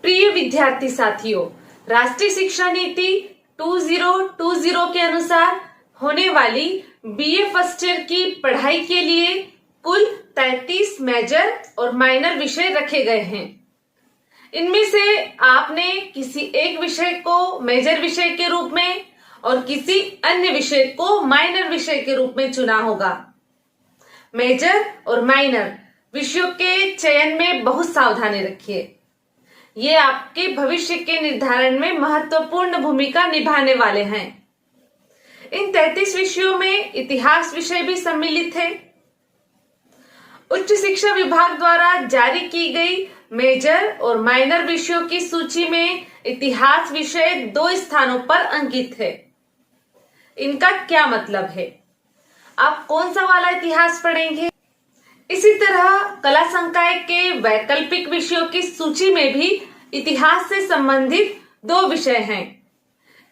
प्रिय विद्यार्थी साथियों, राष्ट्रीय शिक्षा नीति 2020 के अनुसार होने वाली बीए फर्स्ट ईयर की पढ़ाई के लिए कुल 33 मेजर और माइनर विषय रखे गए हैं। इनमें से आपने किसी एक विषय को मेजर विषय के रूप में और किसी अन्य विषय को माइनर विषय के रूप में चुना होगा। मेजर और माइनर विषयों के चयन में बहुत सावधानी रखिए। ये आपके भविष्य के निर्धारण में महत्वपूर्ण भूमिका निभाने वाले हैं। इन 33 विषयों में इतिहास विषय भी सम्मिलित है। उच्च शिक्षा विभाग द्वारा जारी की गई मेजर और माइनर विषयों की सूची में इतिहास विषय 2 स्थानों पर अंकित है। इनका क्या मतलब है? आप कौन सा वाला इतिहास पढ़ेंगे? इसी तरह कला संकाय के वैकल्पिक विषयों की सूची में भी इतिहास से संबंधित 2 विषय हैं।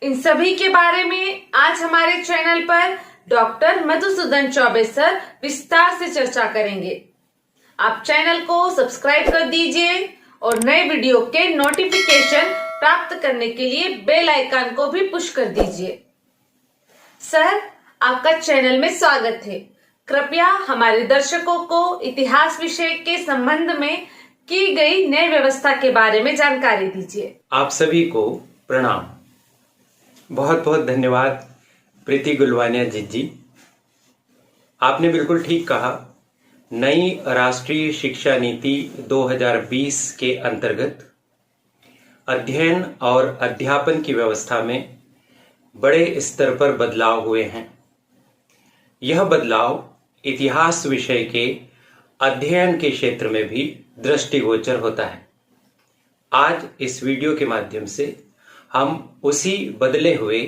इन सभी के बारे में आज हमारे चैनल पर डॉक्टर मधुसूदन चौबे सर विस्तार से चर्चा करेंगे। आप चैनल को सब्सक्राइब कर दीजिए और नए वीडियो के नोटिफिकेशन प्राप्त करने के लिए बेल आइकन को भी पुश कर दीजिए। सर, आपका चैनल में स्वागत है। कृपया हमारे दर्शकों को इतिहास विषय के संबंध में की गई नई व्यवस्था के बारे में जानकारी दीजिए। आप सभी को प्रणाम। बहुत बहुत धन्यवाद प्रीति गुलवानिया जी। आपने बिल्कुल ठीक कहा। नई राष्ट्रीय शिक्षा नीति 2020 के अंतर्गत अध्ययन और अध्यापन की व्यवस्था में बड़े स्तर पर बदलाव हुए हैं। यह बदलाव इतिहास विषय के अध्ययन के क्षेत्र में भी दृष्टिगोचर होता है। आज इस वीडियो के माध्यम से हम उसी बदले हुए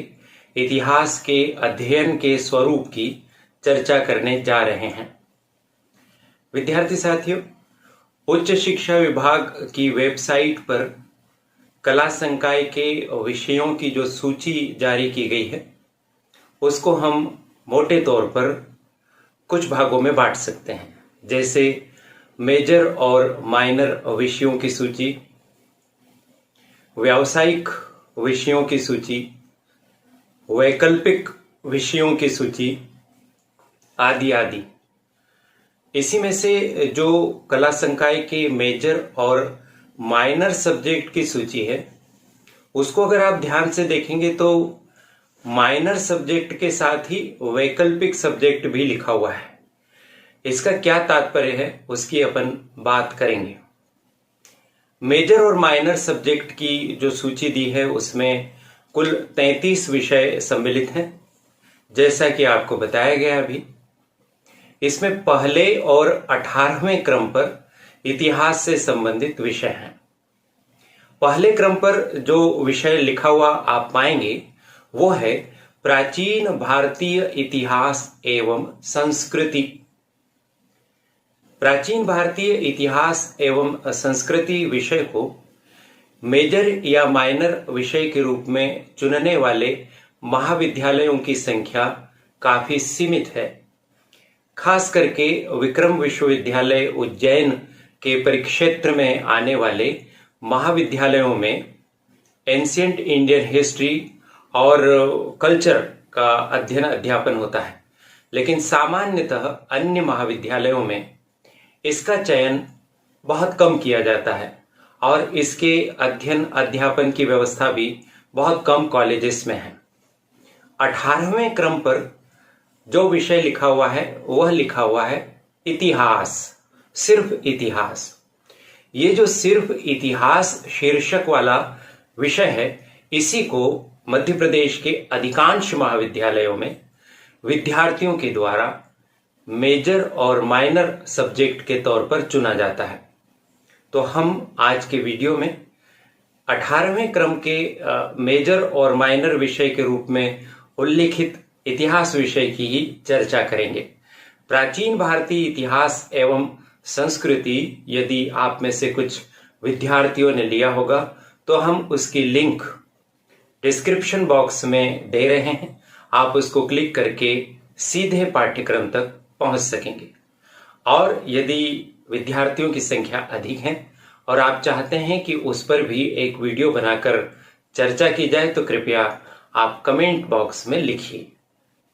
इतिहास के अध्ययन के स्वरूप की चर्चा करने जा रहे हैं। विद्यार्थी साथियों, उच्च शिक्षा विभाग की वेबसाइट पर कला संकाय के विषयों की जो सूची जारी की गई है उसको हम मोटे तौर पर कुछ भागों में बांट सकते हैं, जैसे मेजर और माइनर विषयों की सूची, व्यावसायिक विषयों की सूची, वैकल्पिक विषयों की सूची आदि आदि। इसी में से जो कला संकाय के मेजर और माइनर सब्जेक्ट की सूची है उसको अगर आप ध्यान से देखेंगे तो माइनर सब्जेक्ट के साथ ही वैकल्पिक सब्जेक्ट भी लिखा हुआ है। इसका क्या तात्पर्य है उसकी अपन बात करेंगे। मेजर और माइनर सब्जेक्ट की जो सूची दी है उसमें कुल 33 विषय सम्मिलित हैं, जैसा कि आपको बताया गया अभी। इसमें पहले और 18वें क्रम पर इतिहास से संबंधित विषय हैं। पहले क्रम पर जो विषय लिखा हुआ आप पाएंगे वो है प्राचीन भारतीय इतिहास एवं संस्कृति। प्राचीन भारतीय इतिहास एवं संस्कृति विषय को मेजर या माइनर विषय के रूप में चुनने वाले महाविद्यालयों की संख्या काफी सीमित है। खास करके विक्रम विश्वविद्यालय उज्जैन के परिक्षेत्र में आने वाले महाविद्यालयों में एंशिएंट इंडियन हिस्ट्री और कल्चर का अध्ययन अध्यापन होता है, लेकिन सामान्यतः अन्य महाविद्यालयों में इसका चयन बहुत कम किया जाता है और इसके अध्ययन अध्यापन की व्यवस्था भी बहुत कम कॉलेजेस में है। 18वें क्रम पर जो विषय लिखा हुआ है वह लिखा हुआ है इतिहास, सिर्फ इतिहास। ये जो सिर्फ इतिहास शीर्षक वाला विषय है इसी को मध्य प्रदेश के अधिकांश महाविद्यालयों में विद्यार्थियों के द्वारा मेजर और माइनर सब्जेक्ट के तौर पर चुना जाता है। तो हम आज के वीडियो में 18वें क्रम के मेजर और माइनर विषय के रूप में उल्लिखित इतिहास विषय की ही चर्चा करेंगे। प्राचीन भारतीय इतिहास एवं संस्कृति यदि आप में से कुछ विद्यार्थियों ने लिया होगा तो हम उसकी लिंक डिस्क्रिप्शन बॉक्स में दे रहे हैं। आप उसको क्लिक करके सीधे पाठ्यक्रम तक पहुंच सकेंगे। और यदि विद्यार्थियों की संख्या अधिक है और आप चाहते हैं कि उस पर भी एक वीडियो बनाकर चर्चा की जाए तो कृपया आप कमेंट बॉक्स में लिखिए।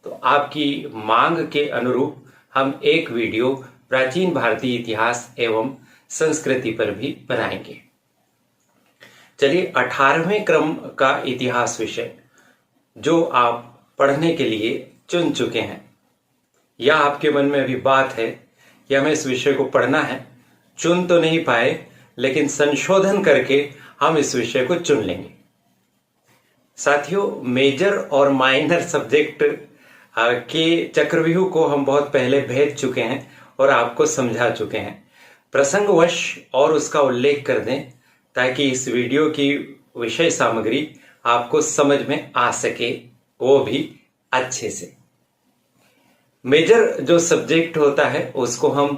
तो आपकी मांग के अनुरूप हम एक वीडियो प्राचीन भारतीय इतिहास एवं संस्कृति पर भी बनाएंगे। चलिए 18वें क्रम का इतिहास विषय जो आप पढ़ने के लिए चुन चुके हैं, या आपके मन में अभी बात है कि हमें इस विषय को पढ़ना है, चुन तो नहीं पाए लेकिन संशोधन करके हम इस विषय को चुन लेंगे। साथियों, मेजर और माइनर सब्जेक्ट के चक्रव्यूह को हम बहुत पहले भेज चुके हैं और आपको समझा चुके हैं। प्रसंगवश और उसका उल्लेख कर दें ताकि इस वीडियो की विषय सामग्री आपको समझ में आ सके, वो भी अच्छे से। मेजर जो सब्जेक्ट होता है उसको हम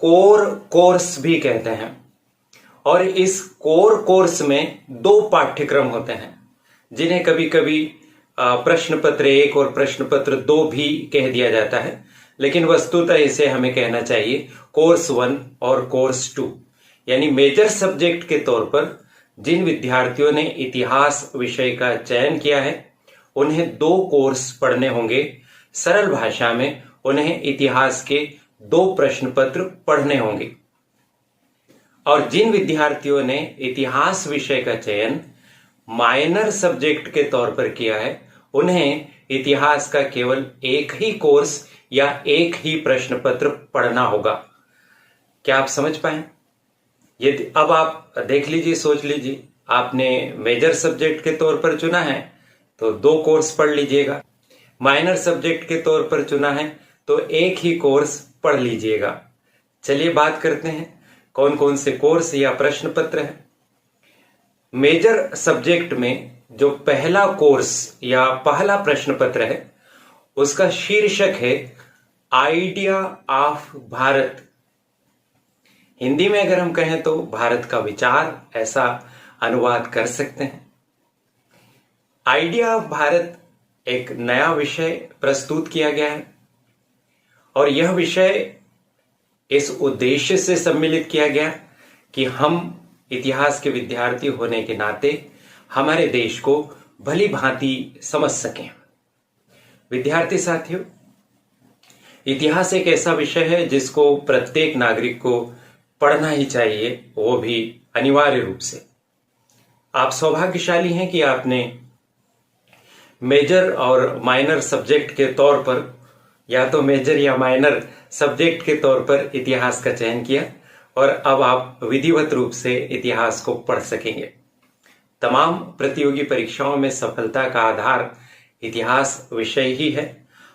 कोर कोर्स भी कहते हैं, और इस कोर कोर्स में 2 पाठ्यक्रम होते हैं जिन्हें कभी कभी प्रश्न पत्र 1 और प्रश्न पत्र 2 भी कह दिया जाता है, लेकिन वस्तुतः इसे हमें कहना चाहिए कोर्स 1 और कोर्स 2। यानी मेजर सब्जेक्ट के तौर पर जिन विद्यार्थियों ने इतिहास विषय का चयन किया है उन्हें 2 कोर्स पढ़ने होंगे। सरल भाषा में उन्हें इतिहास के 2 प्रश्न पत्र पढ़ने होंगे। और जिन विद्यार्थियों ने इतिहास विषय का चयन माइनर सब्जेक्ट के तौर पर किया है उन्हें इतिहास का केवल एक ही कोर्स या एक ही प्रश्न पत्र पढ़ना होगा। क्या आप समझ पाए? यदि अब आप देख लीजिए, सोच लीजिए, आपने मेजर सब्जेक्ट के तौर पर चुना है तो 2 कोर्स पढ़ लीजिएगा, माइनर सब्जेक्ट के तौर पर चुना है तो एक ही कोर्स पढ़ लीजिएगा। चलिए बात करते हैं कौन कौन से कोर्स या प्रश्न पत्र है। मेजर सब्जेक्ट में जो पहला कोर्स या पहला प्रश्न पत्र है उसका शीर्षक है आइडिया ऑफ भारत। हिंदी में अगर हम कहें तो भारत का विचार, ऐसा अनुवाद कर सकते हैं। आइडिया ऑफ भारत एक नया विषय प्रस्तुत किया गया है और यह विषय इस उद्देश्य से सम्मिलित किया गया कि हम इतिहास के विद्यार्थी होने के नाते हमारे देश को भली भांति समझ सकें। विद्यार्थी साथियों, इतिहास एक ऐसा विषय है जिसको प्रत्येक नागरिक को पढ़ना ही चाहिए, वो भी अनिवार्य रूप से। आप सौभाग्यशाली हैं कि आपने मेजर और माइनर सब्जेक्ट के तौर पर, या तो मेजर या माइनर सब्जेक्ट के तौर पर इतिहास का चयन किया और अब आप विधिवत रूप से इतिहास को पढ़ सकेंगे। तमाम प्रतियोगी परीक्षाओं में सफलता का आधार इतिहास विषय ही है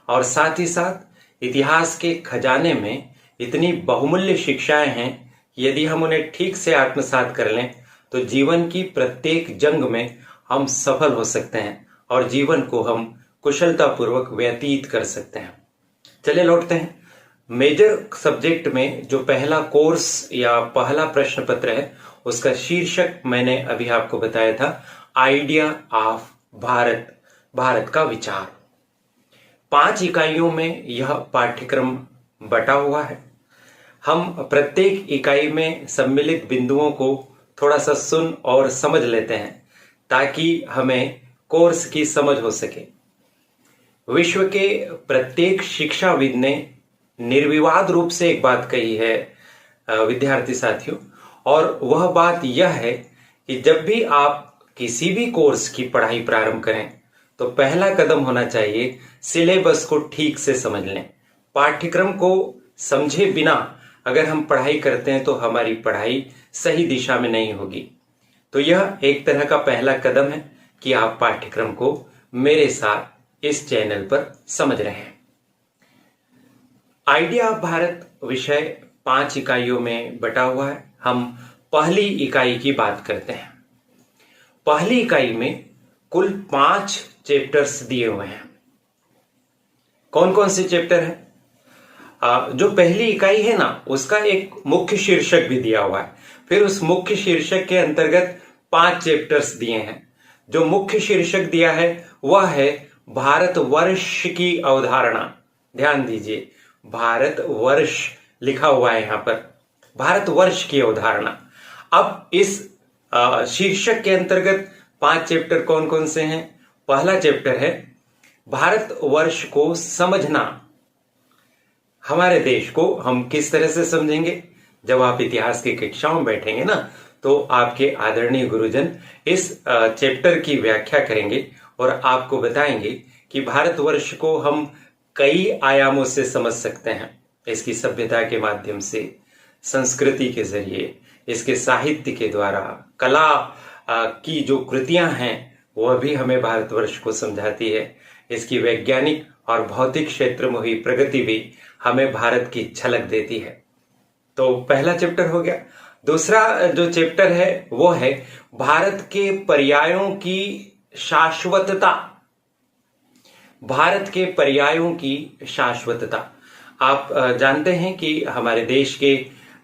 और साथ ही साथ इतिहास के खजाने में इतनी बहुमूल्य शिक्षाएं हैं कि यदि हम उन्हें ठीक से आत्मसात कर लें तो जीवन की प्रत्येक जंग में हम सफल हो सकते हैं और जीवन को हम कुशलतापूर्वक व्यतीत कर सकते हैं। चलिए लौटते हैं। मेजर सब्जेक्ट में जो पहला कोर्स या पहला प्रश्न पत्र है उसका शीर्षक मैंने अभी आपको बताया था, आइडिया ऑफ भारत, भारत का विचार। 5 इकाइयों में यह पाठ्यक्रम बटा हुआ है। हम प्रत्येक इकाई में सम्मिलित बिंदुओं को थोड़ा सा सुन और समझ लेते हैं ताकि हमें कोर्स की समझ हो सके। विश्व के प्रत्येक शिक्षाविद ने निर्विवाद रूप से एक बात कही है विद्यार्थी साथियों, और वह बात यह है कि जब भी आप किसी भी कोर्स की पढ़ाई प्रारंभ करें तो पहला कदम होना चाहिए सिलेबस को ठीक से समझ लें। पाठ्यक्रम को समझे बिना अगर हम पढ़ाई करते हैं तो हमारी पढ़ाई सही दिशा में नहीं होगी। तो यह एक तरह का पहला कदम है कि आप पाठ्यक्रम को मेरे साथ इस चैनल पर समझ रहे हैं। आइडिया ऑफ भारत विषय 5 इकाइयों में बटा हुआ है। हम पहली इकाई की बात करते हैं। पहली इकाई में कुल 5 चैप्टर्स दिए हुए हैं। कौन कौन से चैप्टर हैं? जो पहली इकाई है ना, उसका एक मुख्य शीर्षक भी दिया हुआ है। फिर उस मुख्य शीर्षक के अंतर्गत 5 चैप्टर्स दिए हैं। जो मुख्य शीर्षक दिया है वह है भारतवर्ष की अवधारणा। ध्यान दीजिए, भारतवर्ष लिखा हुआ है यहां पर, भारतवर्ष की अवधारणा। अब इस शीर्षक के अंतर्गत 5 चैप्टर कौन कौन से हैं? पहला चैप्टर है भारतवर्ष को समझना। हमारे देश को हम किस तरह से समझेंगे? जब आप इतिहास की कक्षाओं में बैठेंगे ना, तो आपके आदरणीय गुरुजन इस चैप्टर की व्याख्या करेंगे और आपको बताएंगे कि भारतवर्ष को हम कई आयामों से समझ सकते हैं। इसकी सभ्यता के माध्यम से, संस्कृति के जरिए, इसके साहित्य के द्वारा, कला की जो कृतियां हैं वह भी हमें भारतवर्ष को समझाती है। इसकी वैज्ञानिक और भौतिक क्षेत्र में हुई प्रगति भी हमें भारत की झलक देती है। तो पहला चैप्टर हो गया। दूसरा जो चैप्टर है वो है भारत के पर्यायों की शाश्वतता। भारत के पर्यायों की शाश्वतता। आप जानते हैं कि हमारे देश के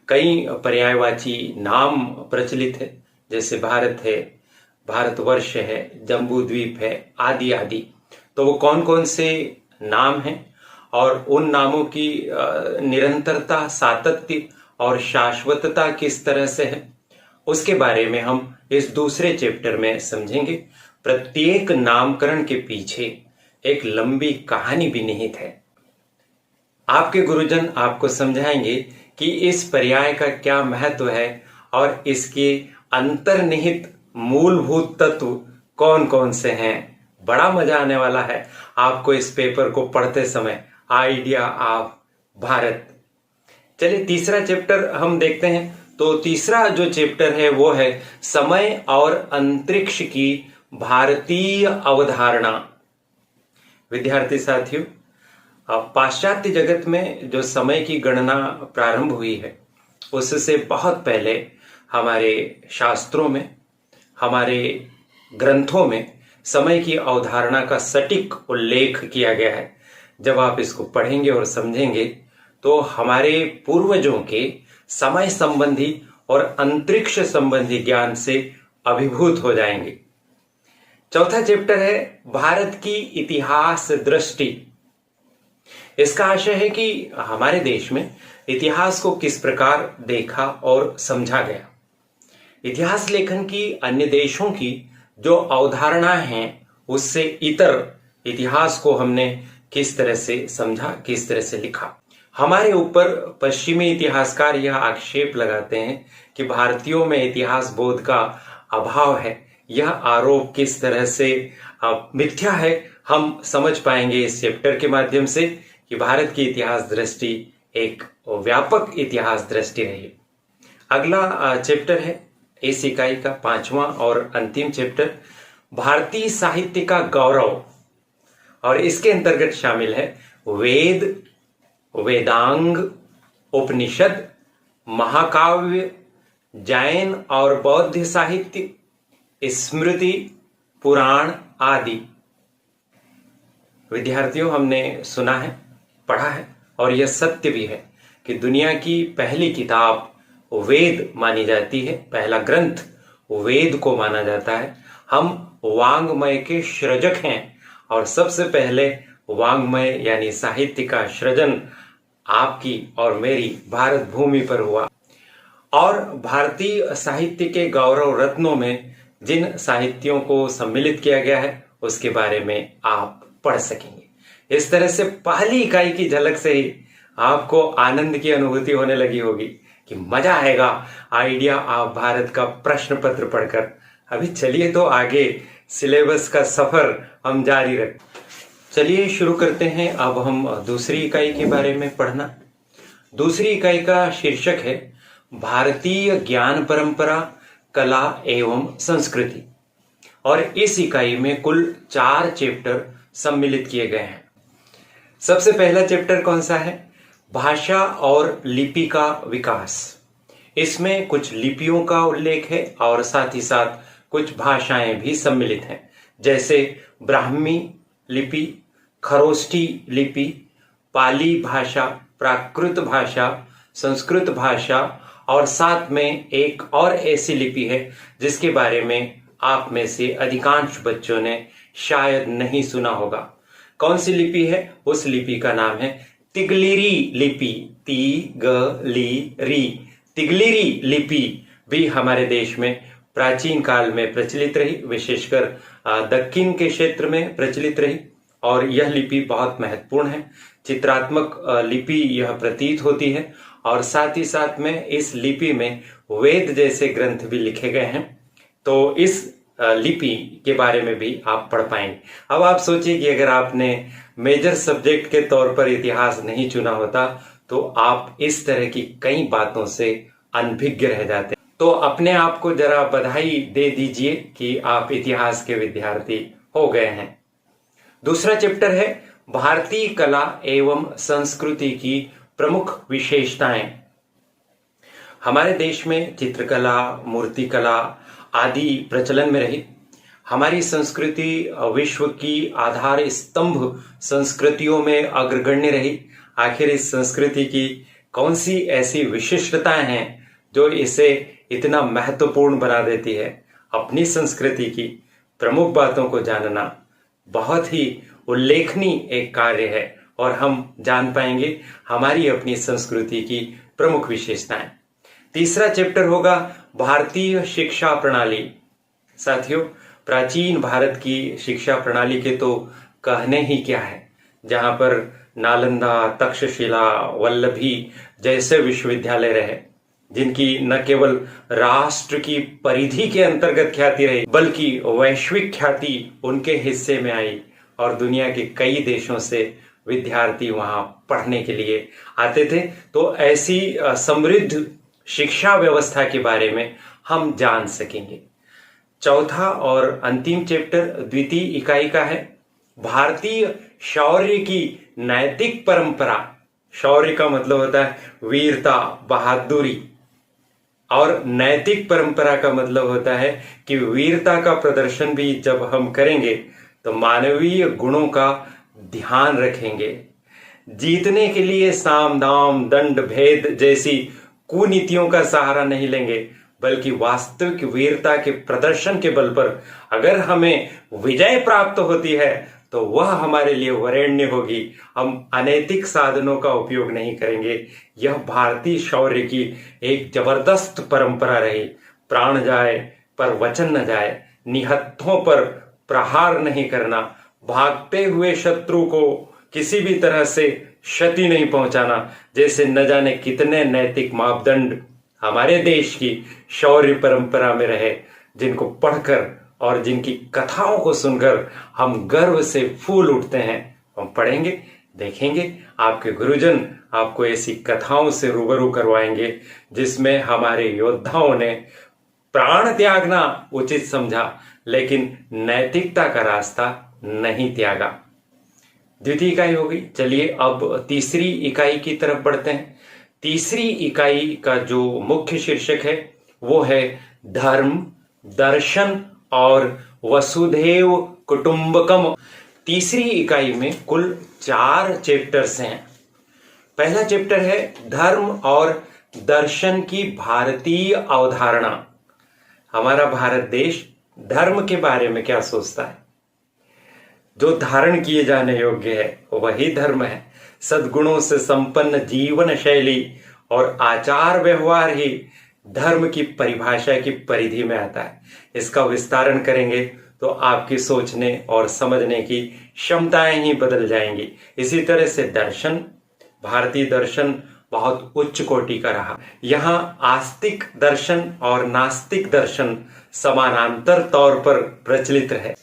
कई पर्यायवाची नाम प्रचलित है, जैसे भारत है, भारतवर्ष है, जम्बूद्वीप है, आदि आदि। तो वो कौन कौन से नाम हैं और उन नामों की निरंतरता, सातत्य और शाश्वतता किस तरह से है, उसके बारे में हम इस दूसरे चैप्टर में समझेंगे। प्रत्येक नामकरण के पीछे एक लंबी कहानी भी निहित है। आपके गुरुजन आपको समझाएंगे कि इस पर्याय का क्या महत्व है और इसके अंतर्निहित मूलभूत तत्व कौन कौन से हैं। बड़ा मजा आने वाला है आपको इस पेपर को पढ़ते समय। Idea of Bharat. चलिए तीसरा चैप्टर हम देखते हैं। तो तीसरा जो चैप्टर है वो है समय और अंतरिक्ष की भारतीय अवधारणा। विद्यार्थी साथियों, पाश्चात्य जगत में जो समय की गणना प्रारंभ हुई है उससे बहुत पहले हमारे शास्त्रों में, हमारे ग्रंथों में समय की अवधारणा का सटीक उल्लेख किया गया है। जब आप इसको पढ़ेंगे और समझेंगे तो हमारे पूर्वजों के समय संबंधी और अंतरिक्ष संबंधी ज्ञान से अभिभूत हो जाएंगे। चौथा चैप्टर है भारत की इतिहास दृष्टि। इसका आशय है कि हमारे देश में इतिहास को किस प्रकार देखा और समझा गया। इतिहास लेखन की अन्य देशों की जो अवधारणा है उससे इतर इतिहास को हमने किस तरह से समझा, किस तरह से लिखा। हमारे ऊपर पश्चिमी इतिहासकार यह आक्षेप लगाते हैं कि भारतीयों में इतिहास बोध का अभाव है। यह आरोप किस तरह से मिथ्या है हम समझ पाएंगे इस चैप्टर के माध्यम से कि भारत की इतिहास दृष्टि एक व्यापक इतिहास दृष्टि रही। अगला चैप्टर है इस इकाई का 5वां और अंतिम चैप्टर, भारतीय साहित्य का गौरव। और इसके अंतर्गत शामिल है वेद, वेदांग, उपनिषद, महाकाव्य, जैन और बौद्ध साहित्य, स्मृति, पुराण आदि। विद्यार्थियों, हमने सुना है, पढ़ा है और यह सत्य भी है कि दुनिया की पहली किताब वेद मानी जाती है। पहला ग्रंथ वेद को माना जाता है। हम वांग्मय के सृजक हैं और सबसे पहले वांग्मय यानी साहित्य का सृजन आपकी और मेरी भारत भूमि पर हुआ। और भारतीय साहित्य के गौरव रत्नों में जिन साहित्यों को सम्मिलित किया गया है उसके बारे में आप पढ़ सकेंगे। इस तरह से पहली इकाई की झलक से ही आपको आनंद की अनुभूति होने लगी होगी कि मजा आएगा आइडिया ऑफ भारत का प्रश्न पत्र पढ़कर। अभी चलिए तो आगे सिलेबस का सफर हम जारी रखें। चलिए शुरू करते हैं। अब हम दूसरी इकाई के बारे में पढ़ना। दूसरी इकाई का शीर्षक है भारतीय ज्ञान परंपरा, कला एवं संस्कृति। और इस इकाई में कुल 4 चैप्टर सम्मिलित किए गए हैं। सबसे पहला चैप्टर कौन सा है? भाषा और लिपि का विकास। इसमें कुछ लिपियों का उल्लेख है और साथ ही साथ कुछ भाषाएं भी सम्मिलित हैं, जैसे ब्राह्मी लिपि, खरोष्ठी लिपि, पाली भाषा, प्राकृत भाषा, संस्कृत भाषा और साथ में एक और ऐसी लिपि है जिसके बारे में आप में से अधिकांश बच्चों ने शायद नहीं सुना होगा। कौन सी लिपि है? उस लिपि का नाम है तिगलिरी लिपि। तिगलिरी, तिगलिरी लिपि भी हमारे देश में प्राचीन काल में प्रचलित रही, विशेषकर दक्षिण के क्षेत्र में प्रचलित रही। और यह लिपि बहुत महत्वपूर्ण है, चित्रात्मक लिपि यह प्रतीत होती है। और साथ ही साथ में इस लिपि में वेद जैसे ग्रंथ भी लिखे गए हैं। तो इस लिपि के बारे में भी आप पढ़ पाएंगे। अब आप सोचिए कि अगर आपने मेजर सब्जेक्ट के तौर पर इतिहास नहीं चुना होता तो आप इस तरह की कई बातों से अनभिज्ञ रह जाते। तो अपने आप को जरा बधाई दे दीजिए कि आप इतिहास के विद्यार्थी हो गए हैं। दूसरा चैप्टर है भारतीय कला एवं संस्कृति की प्रमुख विशेषताएं। हमारे देश में चित्रकला, मूर्तिकला आदि प्रचलन में रही। हमारी संस्कृति विश्व की आधार स्तंभ संस्कृतियों में अग्रगण्य रही। आखिर इस संस्कृति की कौन सी ऐसी विशिष्टताएं हैं जो इसे इतना महत्वपूर्ण बना देती है? अपनी संस्कृति की प्रमुख बातों को जानना बहुत ही उल्लेखनीय एक कार्य है और हम जान पाएंगे हमारी अपनी संस्कृति की प्रमुख विशेषताएं। तीसरा चैप्टर होगा भारतीय शिक्षा प्रणाली। साथियों, प्राचीन भारत की शिक्षा प्रणाली के तो कहने ही क्या है, जहां पर नालंदा, तक्षशिला, वल्लभी जैसे विश्वविद्यालय रहे, जिनकी न केवल राष्ट्र की परिधि के अंतर्गत ख्याति रही बल्कि वैश्विक ख्याति उनके हिस्से में आई और दुनिया के कई देशों से विद्यार्थी वहां पढ़ने के लिए आते थे। तो ऐसी समृद्ध शिक्षा व्यवस्था के बारे में हम जान सकेंगे। चौथा और अंतिम चैप्टर द्वितीय इकाई का है भारतीय शौर्य की नैतिक परंपरा। शौर्य का मतलब होता है वीरता, बहादुरी, और नैतिक परंपरा का मतलब होता है कि वीरता का प्रदर्शन भी जब हम करेंगे तो मानवीय गुणों का ध्यान रखेंगे। जीतने के लिए साम दाम दंड भेद जैसी कुनीतियों का सहारा नहीं लेंगे, बल्कि वास्तविक वीरता के प्रदर्शन के बल पर अगर हमें विजय प्राप्त होती है तो वह हमारे लिए वरेण्य होगी। हम अनैतिक साधनों का उपयोग नहीं करेंगे। यह भारतीय शौर्य की एक जबरदस्त परंपरा रही। प्राण जाए पर वचन न जाए, निहत्थों पर प्रहार नहीं करना, भागते हुए शत्रु को किसी भी तरह से क्षति नहीं पहुंचाना, जैसे न जाने कितने नैतिक मापदंड हमारे देश की शौर्य परंपरा में रहे, जिनको पढ़कर और जिनकी कथाओं को सुनकर हम गर्व से फूल उठते हैं। हम पढ़ेंगे, देखेंगे, आपके गुरुजन आपको ऐसी कथाओं से रूबरू करवाएंगे जिसमें हमारे योद्धाओं ने प्राण त्यागना उचित समझा, लेकिन नैतिकता का रास्ता नहीं त्यागा। द्वितीय इकाई हो गई। चलिए अब तीसरी इकाई की तरफ बढ़ते हैं। तीसरी इकाई का जो मुख्य शीर्षक है वो है धर्म, दर्शन और वसुधैव कुटुंबकम। तीसरी इकाई में कुल 4 चैप्टर्स हैं। पहला चैप्टर है धर्म और दर्शन की भारतीय अवधारणा। हमारा भारत देश धर्म के बारे में क्या सोचता है? जो धारण किए जाने योग्य है वही धर्म है। सद्गुणों से संपन्न जीवन शैली और आचार व्यवहार ही धर्म की परिभाषा की परिधि में आता है। इसका विस्तारण करेंगे तो आपकी सोचने और समझने की क्षमताएं ही बदल जाएंगी। इसी तरह से दर्शन, भारतीय दर्शन बहुत उच्च कोटि का रहा। यहाँ आस्तिक दर्शन और नास्तिक दर्शन समानांतर तौर पर प्रचलित रहे।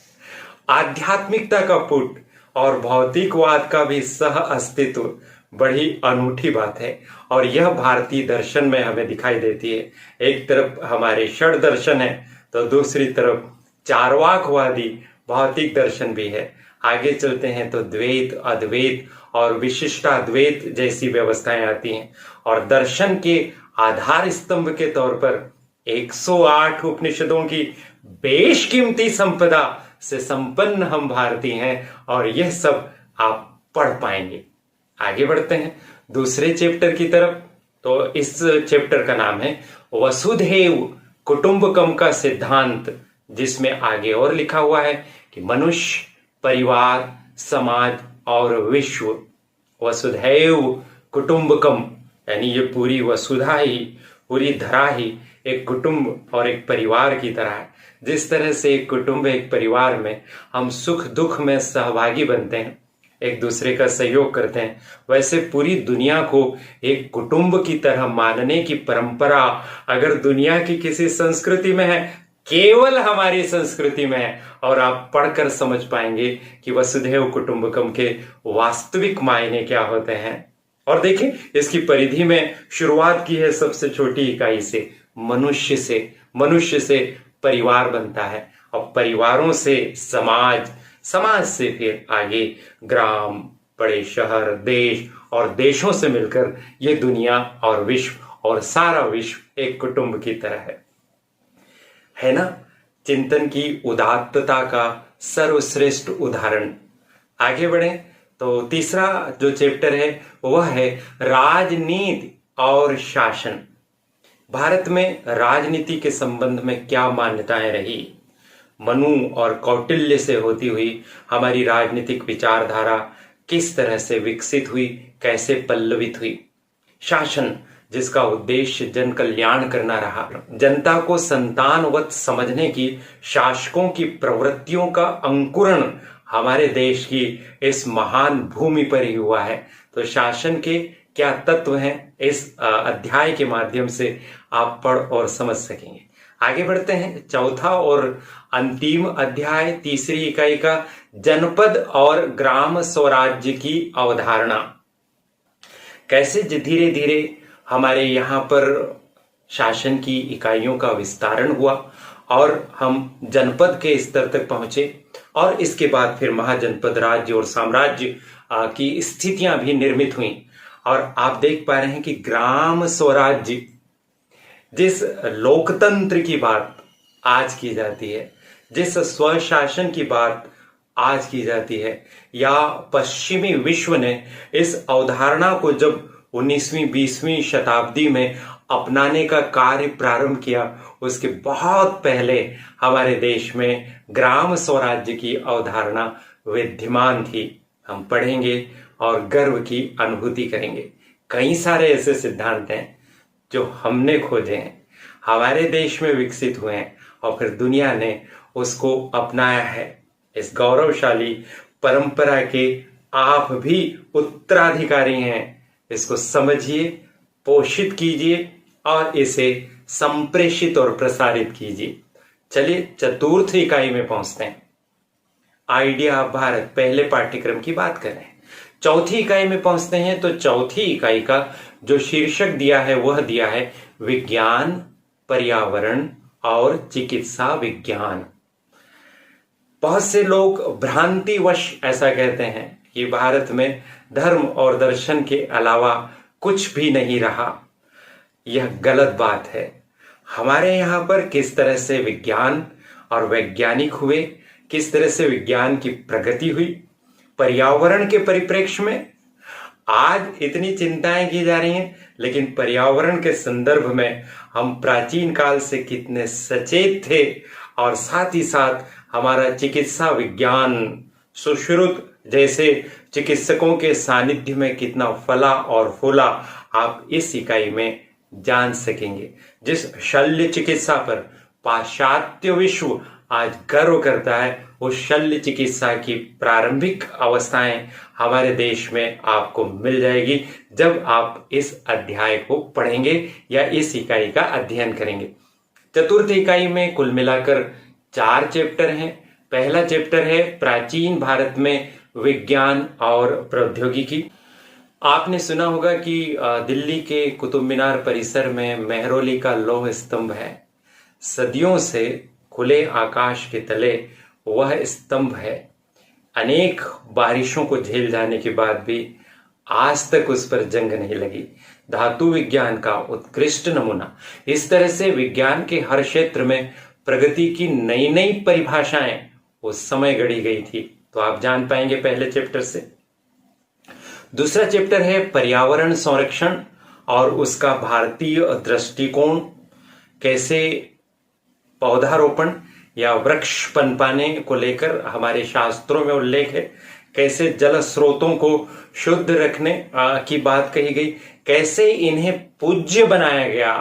आध्यात्मिकता का पुट और भौतिकवाद का भी सह अस्तित्व बड़ी अनूठी बात है और यह भारतीय दर्शन में हमें दिखाई देती है। एक तरफ हमारे षड दर्शन है तो दूसरी तरफ चार्वाकवादी भौतिक दर्शन भी है। आगे चलते हैं तो द्वैत, अद्वैत और विशिष्टाद्वैत जैसी व्यवस्थाएं आती हैं और दर्शन के आधार स्तंभ के तौर पर 108 उपनिषदों की बेशकीमती संपदा से संपन्न हम भारतीय हैं और यह सब आप पढ़ पाएंगे। आगे बढ़ते हैं दूसरे चैप्टर की तरफ। तो इस चैप्टर का नाम है वसुधैव कुटुंबकम का सिद्धांत, जिसमें आगे और लिखा हुआ है कि मनुष्य, परिवार, समाज और विश्व, वसुधैव कुटुंबकम, यानी ये पूरी वसुधा ही, पूरी धरा ही एक कुटुंब और एक परिवार की तरह है। जिस तरह से एक कुटुंब एक परिवार में हम सुख दुख में सहभागी बनते हैं, एक दूसरे का सहयोग करते हैं, वैसे पूरी दुनिया को एक कुटुंब की तरह मानने की परंपरा अगर दुनिया की किसी संस्कृति में है, केवल हमारी संस्कृति में है। और आप पढ़कर समझ पाएंगे कि वसुधैव कुटुंबकम के वास्तविक मायने क्या होते हैं। और देखें, इसकी परिधि में शुरुआत की है सबसे छोटी इकाई से, मनुष्य से परिवार बनता है, और परिवारों से समाज, समाज से फिर आगे ग्राम, बड़े शहर, देश, और देशों से मिलकर ये दुनिया और विश्व, और सारा विश्व एक कुटुंब की तरह है ना। चिंतन की उदात्तता का सर्वश्रेष्ठ उदाहरण। आगे बढ़े तो तीसरा जो चैप्टर है वह है राजनीति और शासन। भारत में राजनीति के संबंध में क्या मान्यताएं रही, मनु और कौटिल्य से होती हुई हमारी राजनीतिक विचारधारा किस तरह से विकसित हुई, कैसे पल्लवित हुई। शासन, जिसका उद्देश्य जन कल्याण करना रहा, जनता को संतानवत समझने की शासकों की प्रवृत्तियों का अंकुरण हमारे देश की इस महान भूमि पर ही हुआ है। तो शासन के क्या तत्व हैं, इस अध्याय के माध्यम से आप पढ़ और समझ सकेंगे। आगे बढ़ते हैं, चौथा और अंतिम अध्याय, तीसरी इकाई का जनपद और ग्राम स्वराज्य की अवधारणा। कैसे धीरे धीरे हमारे यहाँ पर शासन की इकाइयों का विस्तारण हुआ और हम जनपद के स्तर तक पहुंचे, और इसके बाद फिर महाजनपद, राज्य और साम्राज्य की स्थितियां भी निर्मित हुई। और आप देख पा रहे हैं कि ग्राम स्वराज्य, जिस लोकतंत्र की बात आज की जाती है, जिस स्वशासन की बात आज की जाती है, या पश्चिमी विश्व ने इस अवधारणा को जब 19वीं 20वीं शताब्दी में अपनाने का कार्य प्रारंभ किया, उसके बहुत पहले हमारे देश में ग्राम स्वराज्य की अवधारणा विद्यमान थी। हम पढ़ेंगे और गर्व की अनुभूति करेंगे। कई सारे ऐसे सिद्धांत हैं जो हमने खोजे हैं, हमारे देश में विकसित हुए हैं, और फिर दुनिया ने उसको अपनाया है। इस गौरवशाली परंपरा के आप भी उत्तराधिकारी हैं। इसको समझिए, पोषित कीजिए और इसे संप्रेषित और प्रसारित कीजिए। चलिए चतुर्थ इकाई में पहुंचते हैं। आइडिया ऑफ भारत, पहले पाठ्यक्रम की बात करें। चौथी इकाई में पहुंचते हैं तो चौथी इकाई का जो शीर्षक दिया है वह दिया है विज्ञान, पर्यावरण और चिकित्सा विज्ञान। बहुत से लोग भ्रांतिवश ऐसा कहते हैं कि भारत में धर्म और दर्शन के अलावा कुछ भी नहीं रहा। यह गलत बात है। हमारे यहाँ पर किस तरह से विज्ञान और वैज्ञानिक हुए, किस तरह से विज्ञान की प्रगति हुई, पर्यावरण के परिप्रेक्ष्य में आज इतनी चिंताएं की जा रही हैं, लेकिन पर्यावरण के संदर्भ में हम प्राचीन काल से कितने सचेत थे, और साथ ही साथ हमारा चिकित्सा विज्ञान सुश्रुत जैसे चिकित्सकों के सानिध्य में कितना फला और फूला, आप इस इकाई में जान सकेंगे। जिस शल्य चिकित्सा पर पाश्चात्य विश्व आज गर्व करता है, उस शल्य चिकित्सा की प्रारंभिक अवस्थाएं हमारे देश में आपको मिल जाएगी जब आप इस अध्याय को पढ़ेंगे या इस इकाई का अध्ययन करेंगे। चतुर्थ इकाई में कुल मिलाकर 4 चैप्टर हैं। पहला चैप्टर है प्राचीन भारत में विज्ञान और प्रौद्योगिकी। आपने सुना होगा कि दिल्ली के कुतुब मीनार परिसर में मेहरौली का लौह स्तंभ है। सदियों से खुले आकाश के तले वह स्तंभ है। अनेक बारिशों को झेल जाने के बाद भी आज तक उस पर जंग नहीं लगी। धातु विज्ञान का उत्कृष्ट नमूना। इस तरह से विज्ञान के हर क्षेत्र में प्रगति की नई नई परिभाषाएं उस समय गढ़ी गई थी। तो आप जान पाएंगे पहले चैप्टर से। दूसरा चैप्टर है पर्यावरण संरक्षण और उसका भारतीय दृष्टिकोण। कैसे पौधारोपण या वृक्ष पनपाने को लेकर हमारे शास्त्रों में उल्लेख है। कैसे जल स्रोतों को शुद्ध रखने की बात कही गई। कैसे इन्हें पूज्य बनाया गया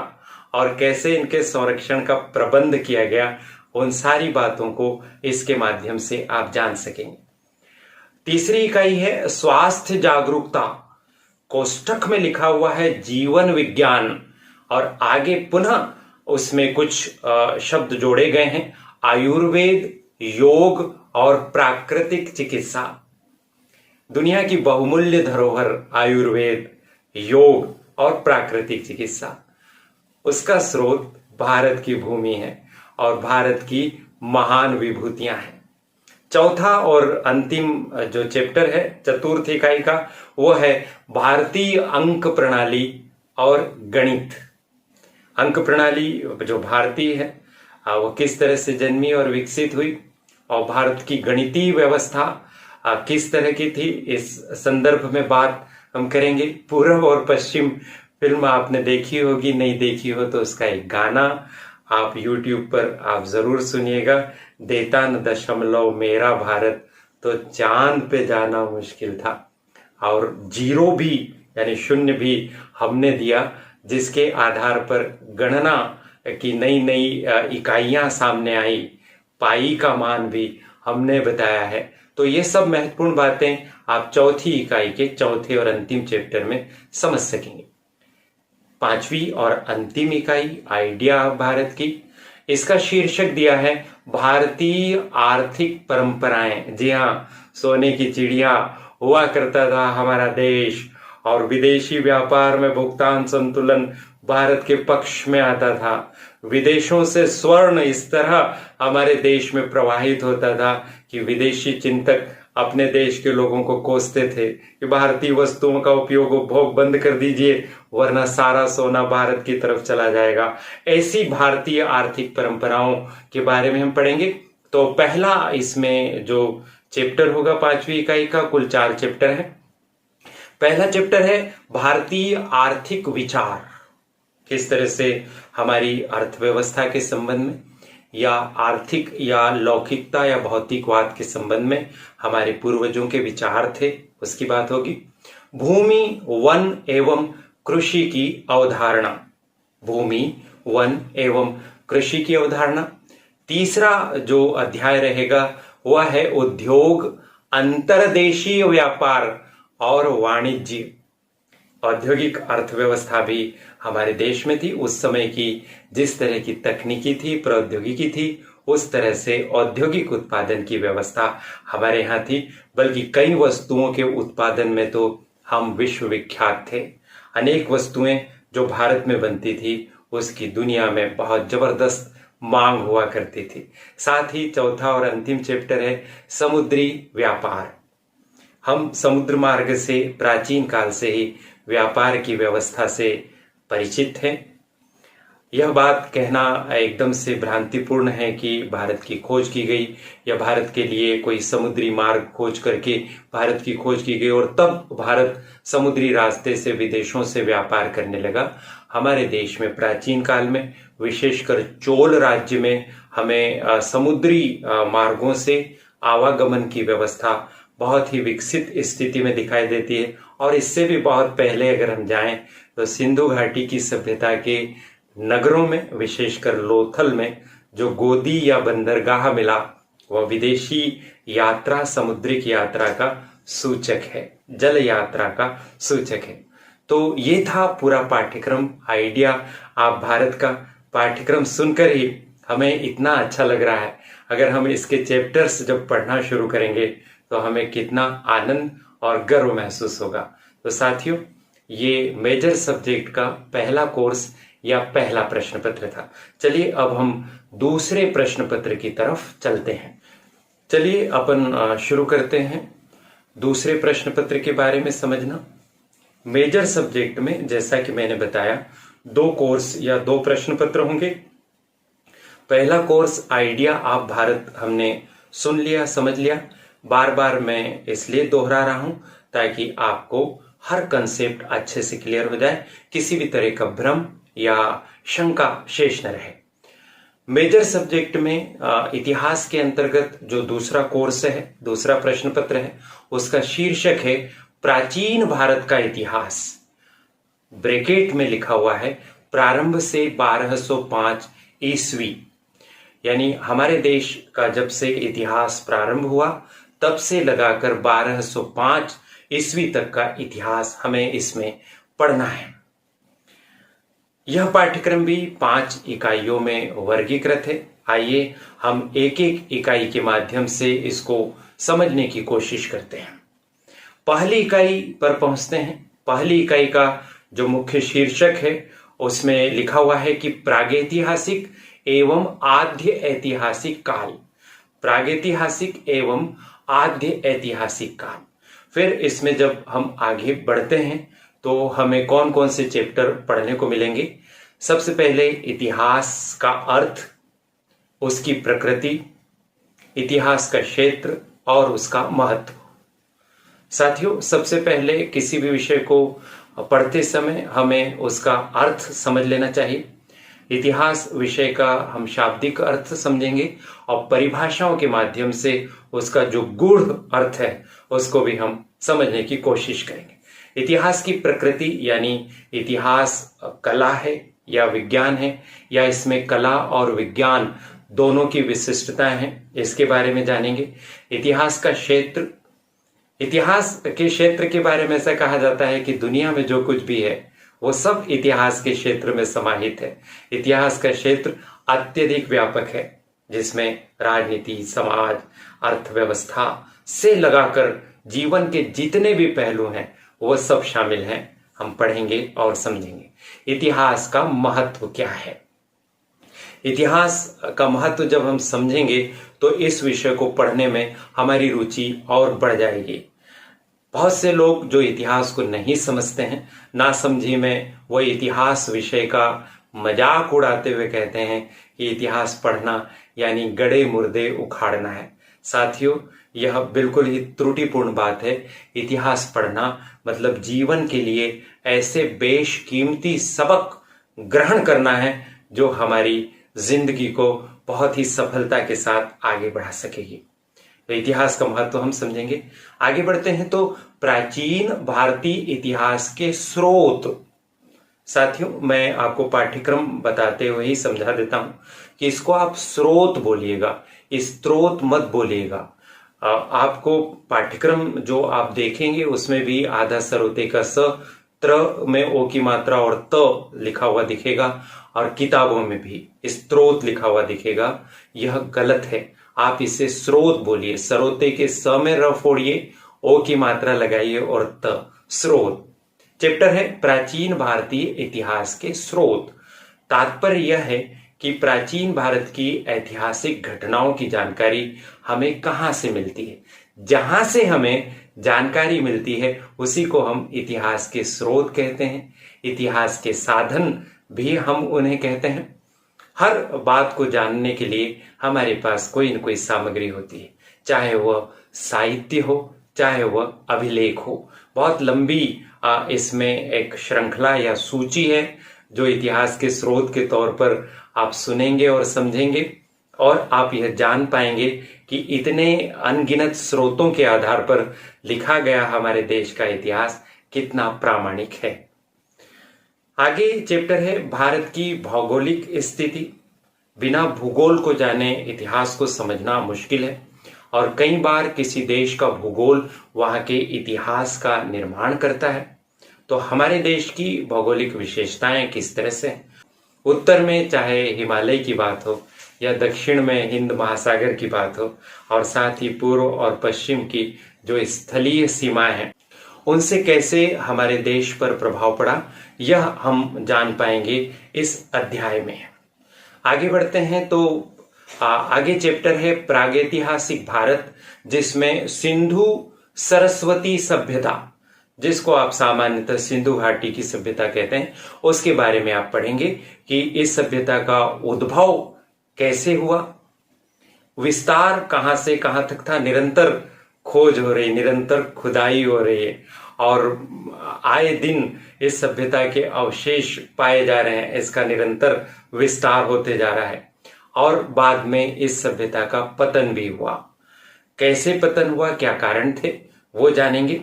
और कैसे इनके संरक्षण का प्रबंध किया गया, उन सारी बातों को इसके माध्यम से आप जान सकेंगे। तीसरी इकाई है स्वास्थ्य जागरूकता। कोष्ठक में लिखा हुआ है जीवन विज्ञान और आगे पुनः उसमें कुछ शब्द जोड़े गए हैं, आयुर्वेद, योग और प्राकृतिक चिकित्सा। दुनिया की बहुमूल्य धरोहर आयुर्वेद, योग और प्राकृतिक चिकित्सा, उसका स्रोत भारत की भूमि है और भारत की महान विभूतियां हैं। चौथा और अंतिम जो चैप्टर है चतुर्थ इकाई का, वो है भारतीय अंक प्रणाली और गणित। अंक प्रणाली जो भारतीय है वो किस तरह से जन्मी और विकसित हुई, और भारत की गणितीय व्यवस्था किस तरह की थी, इस संदर्भ में बात हम करेंगे। पूर्व और पश्चिम फिल्म आपने देखी होगी, नहीं देखी हो तो उसका एक गाना आप YouTube पर आप जरूर सुनिएगा, देता न दशमलव मेरा भारत तो चांद पे जाना मुश्किल था, और जीरो भी यानी शून्य भी हमने दिया, जिसके आधार पर गणना की नई नई इकाइयां सामने आई, पाई का मान भी हमने बताया है। तो ये सब महत्वपूर्ण बातें आप चौथी इकाई के चौथे और अंतिम चैप्टर में समझ सकेंगे। पांचवी और अंतिम इकाई आइडिया ऑफ भारत की, इसका शीर्षक दिया है भारतीय आर्थिक परंपराएं। जी हाँ, सोने की चिड़िया हुआ करता था हमारा देश, और विदेशी व्यापार में भुगतान संतुलन भारत के पक्ष में आता था। विदेशों से स्वर्ण इस तरह हमारे देश में प्रवाहित होता था कि विदेशी चिंतक अपने देश के लोगों को कोसते थे कि भारतीय वस्तुओं का उपयोग उपभोग बंद कर दीजिए, वरना सारा सोना भारत की तरफ चला जाएगा। ऐसी भारतीय आर्थिक परंपराओं के बारे में हम पढ़ेंगे। तो पहला इसमें जो चैप्टर होगा पांचवी इकाई का, कुल 4 चैप्टर है। पहला चैप्टर है भारतीय आर्थिक विचार, किस तरह से हमारी अर्थव्यवस्था के संबंध में या आर्थिक या लौकिकता या भौतिकवाद के संबंध में हमारे पूर्वजों के विचार थे, उसकी बात होगी। भूमि, वन एवं कृषि की अवधारणा, भूमि, वन एवं कृषि की अवधारणा। तीसरा जो अध्याय रहेगा वह है उद्योग, अंतर्देशीय व्यापार और वाणिज्य। औद्योगिक अर्थव्यवस्था भी हमारे देश में थी, उस समय की जिस तरह की तकनीकी थी, प्रौद्योगिकी थी, उस तरह से औद्योगिक उत्पादन की व्यवस्था हमारे यहाँ थी। बल्कि कई वस्तुओं के उत्पादन में तो हम विश्व विख्यात थे। अनेक वस्तुएं जो भारत में बनती थी उसकी दुनिया में बहुत जबरदस्त मांग हुआ करती थी। साथ ही चौथा और अंतिम चैप्टर है समुद्री व्यापार। हम समुद्र मार्ग से प्राचीन काल से ही व्यापार की व्यवस्था से परिचित हैं। यह बात कहना एकदम से भ्रांतिपूर्ण है कि भारत की खोज की गई या भारत के लिए कोई समुद्री मार्ग खोज करके भारत की खोज की गई और तब भारत समुद्री रास्ते से विदेशों से व्यापार करने लगा। हमारे देश में प्राचीन काल में, विशेषकर चोल राज्य में, हमें समुद्री मार्गों से आवागमन की व्यवस्था बहुत ही विकसित स्थिति में दिखाई देती है। और इससे भी बहुत पहले अगर हम जाएं तो सिंधु घाटी की सभ्यता के नगरों में, विशेषकर लोथल में जो गोदी या बंदरगाह मिला, वह विदेशी यात्रा, समुद्रिक यात्रा का सूचक है, जल यात्रा का सूचक है। तो ये था पूरा पाठ्यक्रम आइडिया आप भारत का। पाठ्यक्रम सुनकर ही हमें इतना अच्छा लग रहा है, अगर हम इसके चैप्टर्स जब पढ़ना शुरू करेंगे तो हमें कितना आनंद और गर्व महसूस होगा। तो साथियों, ये मेजर सब्जेक्ट का पहला कोर्स या पहला प्रश्न पत्र था। चलिए अब हम दूसरे प्रश्न पत्र की तरफ चलते हैं। चलिए अपन शुरू करते हैं दूसरे प्रश्न पत्र के बारे में समझना। मेजर सब्जेक्ट में जैसा कि मैंने बताया 2 कोर्स या 2 प्रश्न पत्र होंगे। पहला कोर्स आइडिया ऑफ भारत हमने सुन लिया, समझ लिया। बार बार मैं इसलिए दोहरा रहा हूं ताकि आपको हर कंसेप्ट अच्छे से क्लियर हो जाए, किसी भी तरह का भ्रम या शंका शेष न रहे। मेजर सब्जेक्ट में इतिहास के अंतर्गत जो दूसरा कोर्स है, दूसरा प्रश्न पत्र है, उसका शीर्षक है प्राचीन भारत का इतिहास। ब्रैकेट में लिखा हुआ है प्रारंभ से 1205 ईस्वी, यानी हमारे देश का जब से इतिहास प्रारंभ हुआ तब से लगाकर 1205 ईस्वी तक का इतिहास हमें इसमें पढ़ना है। यह पाठ्यक्रम भी 5 इकाइयों में वर्गीकृत है। आइए हम एक एक इकाई के माध्यम से इसको समझने की कोशिश करते हैं। पहली इकाई पर पहुंचते हैं। पहली इकाई का जो मुख्य शीर्षक है उसमें लिखा हुआ है कि प्रागैतिहासिक एवं आद्य ऐतिहासिक काल। प्रागैतिहासिक एवं आद्य ऐतिहासिक काल। फिर इसमें जब हम आगे बढ़ते हैं तो हमें कौन कौन से चैप्टर पढ़ने को मिलेंगे। सबसे पहले इतिहास का अर्थ, उसकी प्रकृति, इतिहास का क्षेत्र और उसका महत्व। साथियों, सबसे पहले किसी भी विषय को पढ़ते समय हमें उसका अर्थ समझ लेना चाहिए। इतिहास विषय का हम शाब्दिक अर्थ समझेंगे और परिभाषाओं के माध्यम से उसका जो गूढ़ अर्थ है उसको भी हम समझने की कोशिश करेंगे। इतिहास की प्रकृति यानी इतिहास कला है या विज्ञान है, या इसमें कला और विज्ञान दोनों की विशिष्टताएं हैं, इसके बारे में जानेंगे। इतिहास का क्षेत्र, इतिहास के क्षेत्र के बारे में ऐसा कहा जाता है कि दुनिया में जो कुछ भी है वो सब इतिहास के क्षेत्र में समाहित है। इतिहास का क्षेत्र अत्यधिक व्यापक है जिसमें राजनीति, समाज, अर्थव्यवस्था से लगाकर जीवन के जितने भी पहलू हैं वो सब शामिल हैं। हम पढ़ेंगे और समझेंगे। इतिहास का महत्व क्या है। इतिहास का महत्व जब हम समझेंगे तो इस विषय को पढ़ने में हमारी रुचि और बढ़ जाएगी। बहुत से लोग जो इतिहास को नहीं समझते हैं, नासमझी में वो इतिहास विषय का मजाक उड़ाते हुए कहते हैं कि इतिहास पढ़ना यानी गड़े मुर्दे उखाड़ना है। साथियों, यह बिल्कुल ही त्रुटिपूर्ण बात है। इतिहास पढ़ना मतलब जीवन के लिए ऐसे बेशकीमती सबक ग्रहण करना है जो हमारी जिंदगी को बहुत ही सफलता के साथ आगे बढ़ा सकेगी। तो इतिहास का महत्व हम समझेंगे। आगे बढ़ते हैं तो प्राचीन भारतीय इतिहास के स्रोत। साथियों, मैं आपको पाठ्यक्रम बताते हुए ही समझा देता हूं कि इसको आप स्रोत बोलिएगा, स्त्रोत मत बोलिएगा। आपको पाठ्यक्रम जो आप देखेंगे उसमें भी आधा सरोते का स, त्र में ओ की मात्रा और त लिखा हुआ दिखेगा और किताबों में भी स्त्रोत लिखा हुआ दिखेगा। यह गलत है। आप इसे स्रोत बोलिए। सरोते के स में र फोड़िए, ओ की मात्रा लगाइए और त, स्रोत। चैप्टर है प्राचीन भारतीय इतिहास के स्रोत। तात्पर्य यह है कि प्राचीन भारत की ऐतिहासिक घटनाओं की जानकारी हमें कहां से मिलती है। जहां से हमें जानकारी मिलती है उसी को हम इतिहास के स्रोत कहते हैं। इतिहास के साधन भी हम उन्हें कहते हैं। हर बात को जानने के लिए हमारे पास कोई न कोई सामग्री होती है, चाहे वह साहित्य हो, चाहे वह अभिलेख हो। बहुत लंबी इसमें एक श्रृंखला या सूची है जो इतिहास के स्रोत के तौर पर आप सुनेंगे और समझेंगे, और आप यह जान पाएंगे कि इतने अनगिनत स्रोतों के आधार पर लिखा गया हमारे देश का इतिहास कितना प्रामाणिक है। आगे चैप्टर है भारत की भौगोलिक स्थिति। बिना भूगोल को जाने इतिहास को समझना मुश्किल है, और कई बार किसी देश का भूगोल वहां के इतिहास का निर्माण करता है। तो हमारे देश की भौगोलिक विशेषताएं किस तरह से? उत्तर में चाहे हिमालय की बात हो या दक्षिण में हिंद महासागर की बात हो, और साथ ही पूर्व और पश्चिम की जो स्थलीय सीमाएं हैं उनसे कैसे हमारे देश पर प्रभाव पड़ा, यह हम जान पाएंगे इस अध्याय में। आगे बढ़ते हैं तो आगे चैप्टर है प्रागैतिहासिक भारत, जिसमें सिंधु सरस्वती सभ्यता, जिसको आप सामान्यतः सिंधु घाटी की सभ्यता कहते हैं, उसके बारे में आप पढ़ेंगे कि इस सभ्यता का उद्भव कैसे हुआ, विस्तार कहां से कहां तक था। निरंतर खोज हो रही, निरंतर खुदाई हो रही है, और आए दिन इस सभ्यता के अवशेष पाए जा रहे हैं। इसका निरंतर विस्तार होते जा रहा है, और बाद में इस सभ्यता का पतन भी हुआ। कैसे पतन हुआ, क्या कारण थे, वो जानेंगे।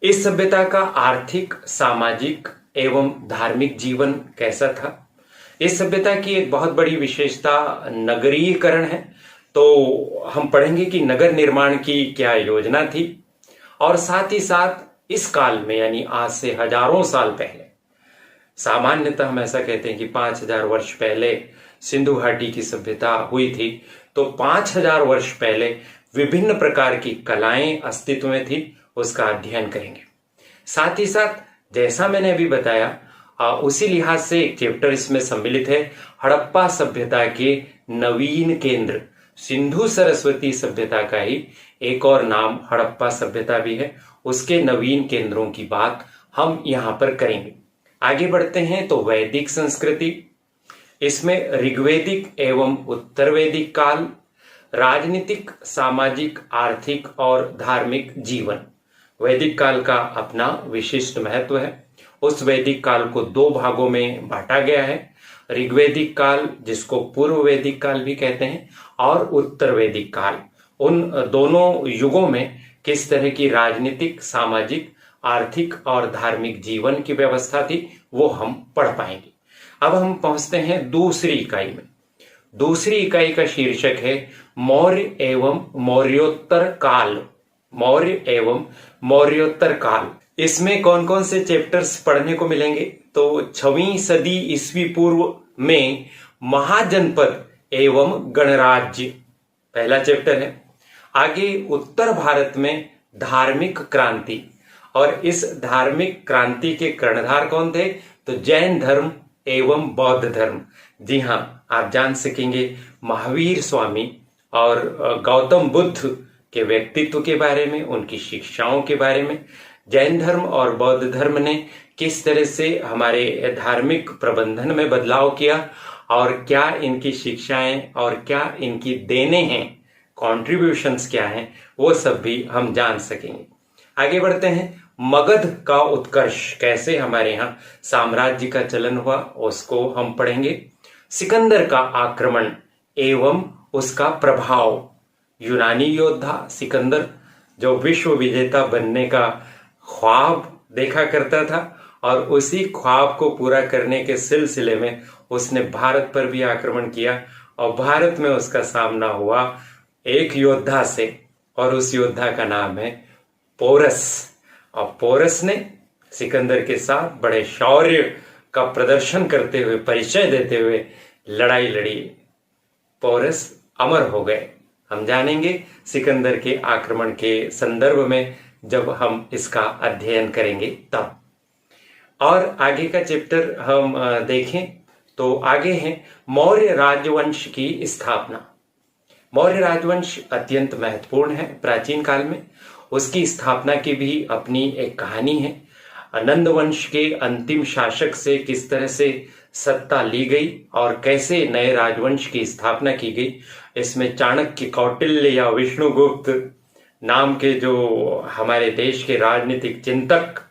इस सभ्यता का आर्थिक, सामाजिक एवं धार्मिक जीवन कैसा था। इस सभ्यता की एक बहुत बड़ी विशेषता नगरीकरण है। तो हम पढ़ेंगे कि नगर निर्माण की क्या योजना थी, और साथ ही साथ इस काल में यानी आज से हजारों साल पहले, सामान्यतः हम ऐसा कहते हैं कि 5000 वर्ष पहले सिंधु घाटी की सभ्यता हुई थी, तो 5000 वर्ष पहले विभिन्न प्रकार की कलाएं अस्तित्व में थी, उसका अध्ययन करेंगे। साथ ही साथ जैसा मैंने अभी बताया उसी लिहाज से एक चैप्टर इसमें सम्मिलित है, हड़प्पा सभ्यता के नवीन केंद्र। सिंधु सरस्वती सभ्यता का ही एक और नाम हड़प्पा सभ्यता भी है, उसके नवीन केंद्रों की बात हम यहां पर करेंगे। आगे बढ़ते हैं तो वैदिक संस्कृति, इसमें ऋग्वैदिक एवं उत्तरवैदिक काल, राजनीतिक, सामाजिक, आर्थिक और धार्मिक जीवन। वैदिक काल का अपना विशिष्ट महत्व है। उस वैदिक काल को दो भागों में बांटा गया है, ऋग्वैदिक काल जिसको पूर्व वैदिक काल भी कहते हैं, और उत्तर वैदिक काल। उन दोनों युगों में किस तरह की राजनीतिक, सामाजिक, आर्थिक और धार्मिक जीवन की व्यवस्था थी वो हम पढ़ पाएंगे। अब हम पहुंचते हैं दूसरी इकाई में। दूसरी इकाई का शीर्षक है मौर्य एवं मौर्योत्तर काल। मौर्य एवं मौर्योत्तर काल, इसमें कौन कौन से चैप्टर्स पढ़ने को मिलेंगे? तो 6वीं सदी ईस्वी पूर्व में महाजनपद एवं गणराज्य पहला चैप्टर है। आगे उत्तर भारत में धार्मिक क्रांति, और इस धार्मिक क्रांति के कर्णधार कौन थे? तो जैन धर्म एवं बौद्ध धर्म। जी हां, आप जान सकेंगे महावीर स्वामी और गौतम बुद्ध के व्यक्तित्व के बारे में, उनकी शिक्षाओं के बारे में। जैन धर्म और बौद्ध धर्म ने किस तरह से हमारे धार्मिक प्रबंधन में बदलाव किया, और क्या इनकी शिक्षाएं और क्या इनकी देने हैं, कॉन्ट्रीब्यूशंस क्या हैं, वो सब भी हम जान सकेंगे। आगे बढ़ते हैं, मगध का उत्कर्ष, कैसे हमारे यहाँ साम्राज्य का चलन हुआ उसको हम पढ़ेंगे। सिकंदर का आक्रमण एवं उसका प्रभाव। यूनानी योद्धा सिकंदर जो विश्व विजेता बनने का ख्वाब देखा करता था, और उसी ख्वाब को पूरा करने के सिलसिले में उसने भारत पर भी आक्रमण किया, और भारत में उसका सामना हुआ एक योद्धा से, और उस योद्धा का नाम है पोरस। और पोरस ने सिकंदर के साथ बड़े शौर्य का प्रदर्शन करते हुए, परिचय देते हुए लड़ाई लड़ी। पोरस अमर हो गए। हम जानेंगे सिकंदर के आक्रमण के संदर्भ में जब हम इसका अध्ययन करेंगे तब। और आगे का चैप्टर हम देखें तो आगे है मौर्य राजवंश की स्थापना। मौर्य राजवंश अत्यंत महत्वपूर्ण है प्राचीन काल में। उसकी स्थापना की भी अपनी एक कहानी है। नंद वंश के अंतिम शासक से किस तरह से सत्ता ली गई और कैसे नए राजवंश की स्थापना की गई, इसमें चाणक्य, कौटिल्य या विष्णुगुप्त नाम के जो हमारे देश के राजनीतिक चिंतक,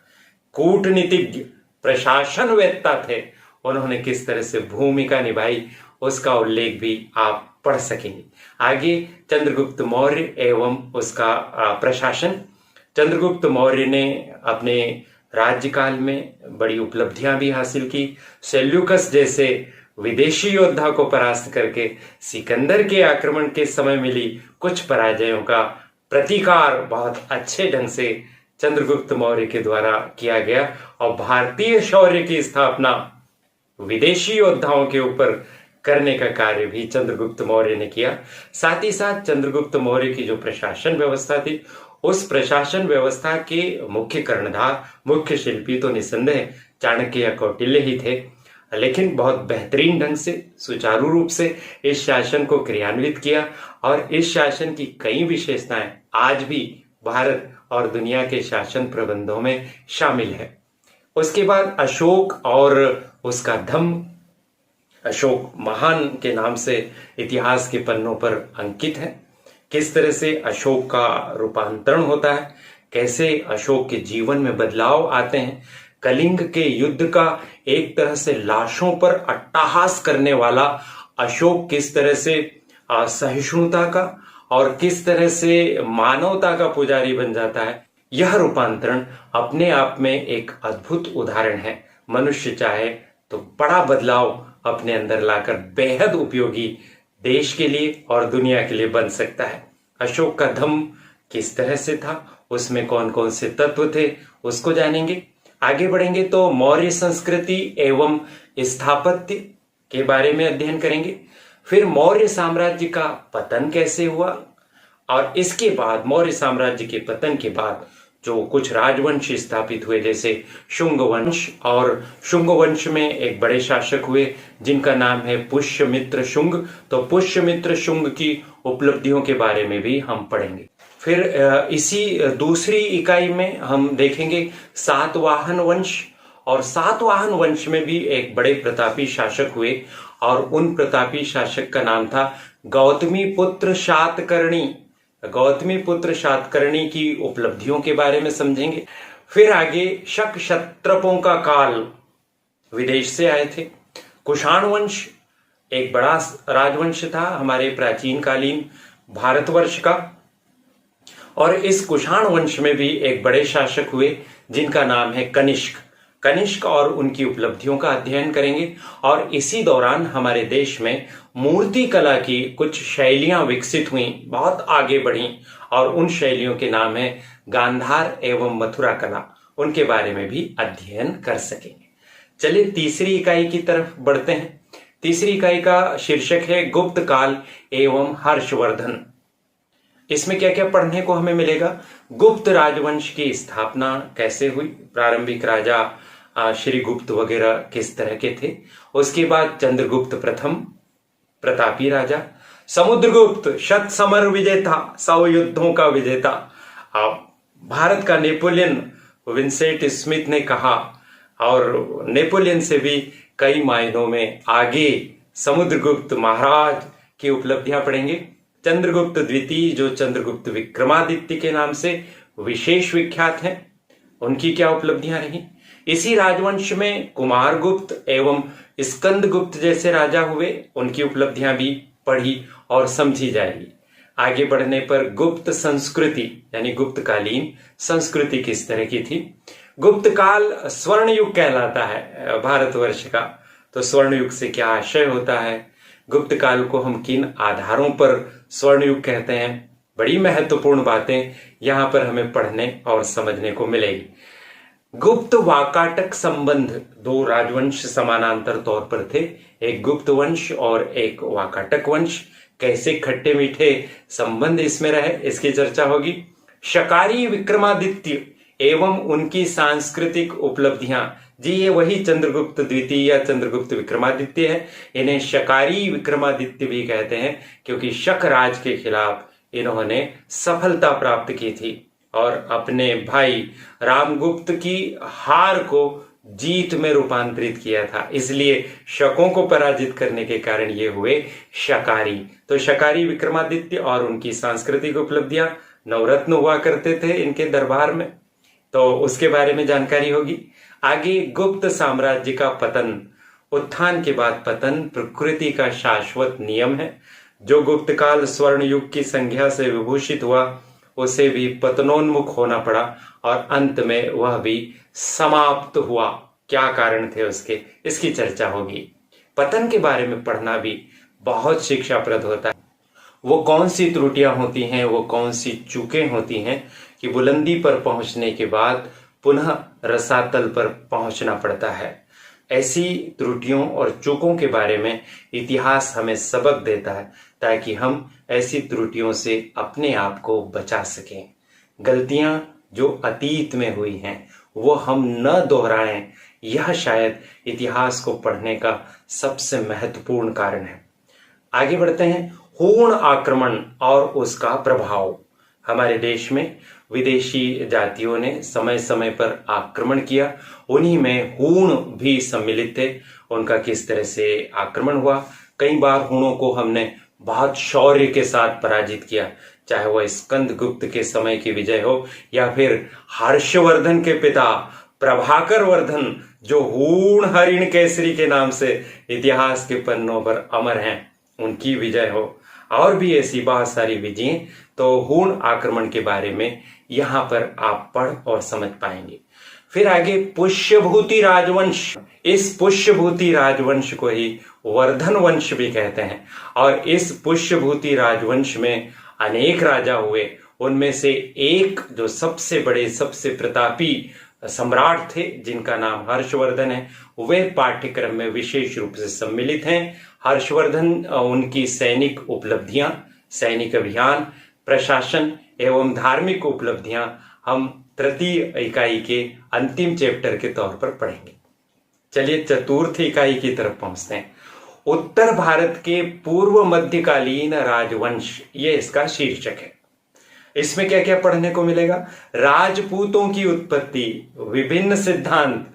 कूटनीतिज्ञ, प्रशासनवेत्ता थे, उन्होंने किस तरह से भूमिका निभाई उसका उल्लेख भी आप पढ़ सकेंगे। आगे चंद्रगुप्त मौर्य एवं उसका प्रशासन। चंद्रगुप्त मौर्य ने अपने राज्यकाल में बड़ी उपलब्धियां भी हासिल की। सेल्यूकस जैसे विदेशी योद्धा को परास्त करके सिकंदर के आक्रमण के समय मिली कुछ पराजयों का प्रतिकार बहुत अच्छे ढंग से चंद्रगुप्त मौर्य के द्वारा किया गया, और भारतीय शौर्य की स्थापना विदेशी योद्धाओं के ऊपर करने का कार्य भी चंद्रगुप्त मौर्य ने किया। साथ ही साथ चंद्रगुप्त मौर्य की जो प्रशासन व्यवस्था थी, उस प्रशासन व्यवस्था के मुख्य कर्णधार, मुख्य शिल्पी तो निसंदेह चाणक्य या कौटिल्य ही थे, लेकिन बहुत बेहतरीन ढंग से, सुचारू रूप से इस शासन को क्रियान्वित किया, और इस शासन की कई विशेषताएं आज भी भारत और दुनिया के शासन प्रबंधों में शामिल है। उसके बाद अशोक और उसका धम्म। अशोक महान के नाम से इतिहास के पन्नों पर अंकित है। किस तरह से अशोक का रूपांतरण होता है, कैसे अशोक के जीवन में बदलाव आते हैं। कलिंग के युद्ध का एक तरह से लाशों पर अट्टहास करने वाला अशोक किस तरह से सहिष्णुता का और किस तरह से मानवता का पुजारी बन जाता है, यह रूपांतरण अपने आप में एक अद्भुत उदाहरण है मनुष्य चाहे तो बड़ा बदलाव अपने अंदर लाकर बेहद उपयोगी देश के लिए और दुनिया के लिए बन सकता है। अशोक का धम्म किस तरह से था, उसमें कौन कौन से तत्व थे, उसको जानेंगे। आगे बढ़ेंगे तो मौर्य संस्कृति एवं स्थापत्य के बारे में अध्ययन करेंगे। फिर मौर्य साम्राज्य का पतन कैसे हुआ, और इसके बाद मौर्य साम्राज्य के पतन के बाद जो कुछ राजवंश स्थापित हुए, जैसे शुंग वंश, और शुंग वंश में एक बड़े शासक हुए जिनका नाम है पुष्यमित्र शुंग। तो पुष्यमित्र शुंग की उपलब्धियों के बारे में भी हम पढ़ेंगे। फिर इसी दूसरी इकाई में हम देखेंगे सातवाहन वंश, और सातवाहन वंश में भी एक बड़े प्रतापी शासक हुए और उन प्रतापी शासक का नाम था गौतमी पुत्र शातकर्णी। गौतमी पुत्र शातकर्णी की उपलब्धियों के बारे में समझेंगे। फिर आगे शक क्षत्रपों का काल, विदेश से आए थे। कुषाण वंश एक बड़ा राजवंश था हमारे प्राचीन कालीन भारतवर्ष का, और इस कुषाण वंश में भी एक बड़े शासक हुए जिनका नाम है कनिष्क। कनिष्क और उनकी उपलब्धियों का अध्ययन करेंगे। और इसी दौरान हमारे देश में मूर्ति कला की कुछ शैलियां विकसित हुई, बहुत आगे बढ़ी, और उन शैलियों के नाम है गांधार एवं मथुरा कला। उनके बारे में भी अध्ययन कर सकेंगे। चलिए तीसरी इकाई की तरफ बढ़ते हैं। तीसरी इकाई का शीर्षक है गुप्त काल एवं हर्षवर्धन। इसमें क्या क्या पढ़ने को हमें मिलेगा? गुप्त राजवंश की स्थापना कैसे हुई, प्रारंभिक राजा श्री गुप्त वगैरह किस तरह के थे। उसके बाद चंद्रगुप्त प्रथम प्रतापी राजा, समुद्रगुप्त शत समर विजेता, 100 युद्धों का विजेता। भारत का नेपोलियन विंसेंट स्मिथ ने कहा, और नेपोलियन से भी कई मायनों में आगे समुद्रगुप्त महाराज की उपलब्धियां पढ़ेंगे। चंद्रगुप्त द्वितीय जो चंद्रगुप्त विक्रमादित्य के नाम से विशेष विख्यात हैं, उनकी क्या उपलब्धियां रही। इसी राजवंश में कुमारगुप्त एवं स्कंदगुप्त जैसे राजा हुए, उनकी उपलब्धियां भी पढ़ी और समझी जाएगी। आगे बढ़ने पर गुप्त संस्कृति यानी गुप्त कालीन संस्कृति किस तरह की थी। गुप्त काल स्वर्ण युग कहलाता है भारतवर्ष का। तो स्वर्ण युग से क्या आशय होता है, गुप्त काल को हम किन आधारों पर स्वर्ण युग कहते हैं, बड़ी महत्वपूर्ण बातें यहां पर हमें पढ़ने और समझने को मिलेगी। गुप्त वाकाटक संबंध, दो राजवंश समानांतर तौर पर थे, एक गुप्त वंश और एक वाकाटक वंश। कैसे खट्टे मीठे संबंध इसमें रहे, इसकी चर्चा होगी। शकारी विक्रमादित्य एवं उनकी सांस्कृतिक उपलब्धियां, जी ये वही चंद्रगुप्त द्वितीय या चंद्रगुप्त विक्रमादित्य है। इन्हें शकारी विक्रमादित्य भी कहते हैं क्योंकि शक राज के खिलाफ इन्होंने सफलता प्राप्त की थी और अपने भाई रामगुप्त की हार को जीत में रूपांतरित किया था। इसलिए शकों को पराजित करने के कारण ये हुए शकारी। तो शकारी विक्रमादित्य और उनकी सांस्कृतिक उपलब्धियां, नवरत्न हुआ करते थे इनके दरबार में, तो उसके बारे में जानकारी होगी। आगे गुप्त साम्राज्य का पतन, उत्थान के बाद पतन प्रकृति का शाश्वत नियम है। जो गुप्त काल स्वर्ण युग की संज्ञा से विभूषित हुआ उसे भी पतनोन्मुख होना पड़ा और अंत में वह भी समाप्त हुआ। क्या कारण थे उसके, इसकी चर्चा होगी। पतन के बारे में पढ़ना भी बहुत शिक्षाप्रद होता है। वो कौन सी त्रुटियां होती हैं, वो कौन सी चूकें होती हैं कि बुलंदी पर पहुंचने के बाद पुनः रसातल पर पहुंचना पड़ता है। ऐसी त्रुटियों और चूकों के बारे में इतिहास हमें सबक देता है ताकि हम ऐसी त्रुटियों से अपने आप को बचा सकें। गलतियां जो अतीत में हुई हैं वो हम न दोहराएं, यह शायद इतिहास को पढ़ने का सबसे महत्वपूर्ण कारण है। आगे बढ़ते हैं। हूण आक्रमण और उसका प्रभाव। हमारे देश में विदेशी जातियों ने समय समय पर आक्रमण किया, उन्हीं में हूण भी सम्मिलित थे। उनका किस तरह से आक्रमण हुआ, कई बार हूणों को हमने बहुत शौर्य के साथ पराजित किया, चाहे वह स्कंदगुप्त के समय की विजय हो या फिर हर्षवर्धन के पिता प्रभाकर वर्धन जो हूण हरिण केसरी के नाम से इतिहास के पन्नों पर अमर हैं, उनकी विजय हो। और भी ऐसी बहुत सारी विजयें, तो हूण आक्रमण के बारे में यहाँ पर आप पढ़ और समझ पाएंगे। फिर आगे पुष्यभूति राजवंश, इस पुष्यभूति राजवंश को ही वर्धन वंश भी कहते हैं। और इस पुष्यभूति राजवंश में अनेक राजा हुए, उनमें से एक जो सबसे बड़े सबसे प्रतापी सम्राट थे जिनका नाम हर्षवर्धन है, वे पाठ्यक्रम में विशेष रूप से सम्मिलित हैं। हर्षवर्धन उनकी सैनिक उपलब्धियां, सैनिक अभियान, प्रशासन एवं धार्मिक उपलब्धियां हम तृतीय इकाई के अंतिम चैप्टर के तौर पर पढ़ेंगे। चलिए चतुर्थ इकाई की तरफ पहुंचते हैं। उत्तर भारत के पूर्व मध्यकालीन राजवंश, ये इसका शीर्षक है। इसमें क्या क्या पढ़ने को मिलेगा? राजपूतों की उत्पत्ति, विभिन्न सिद्धांत,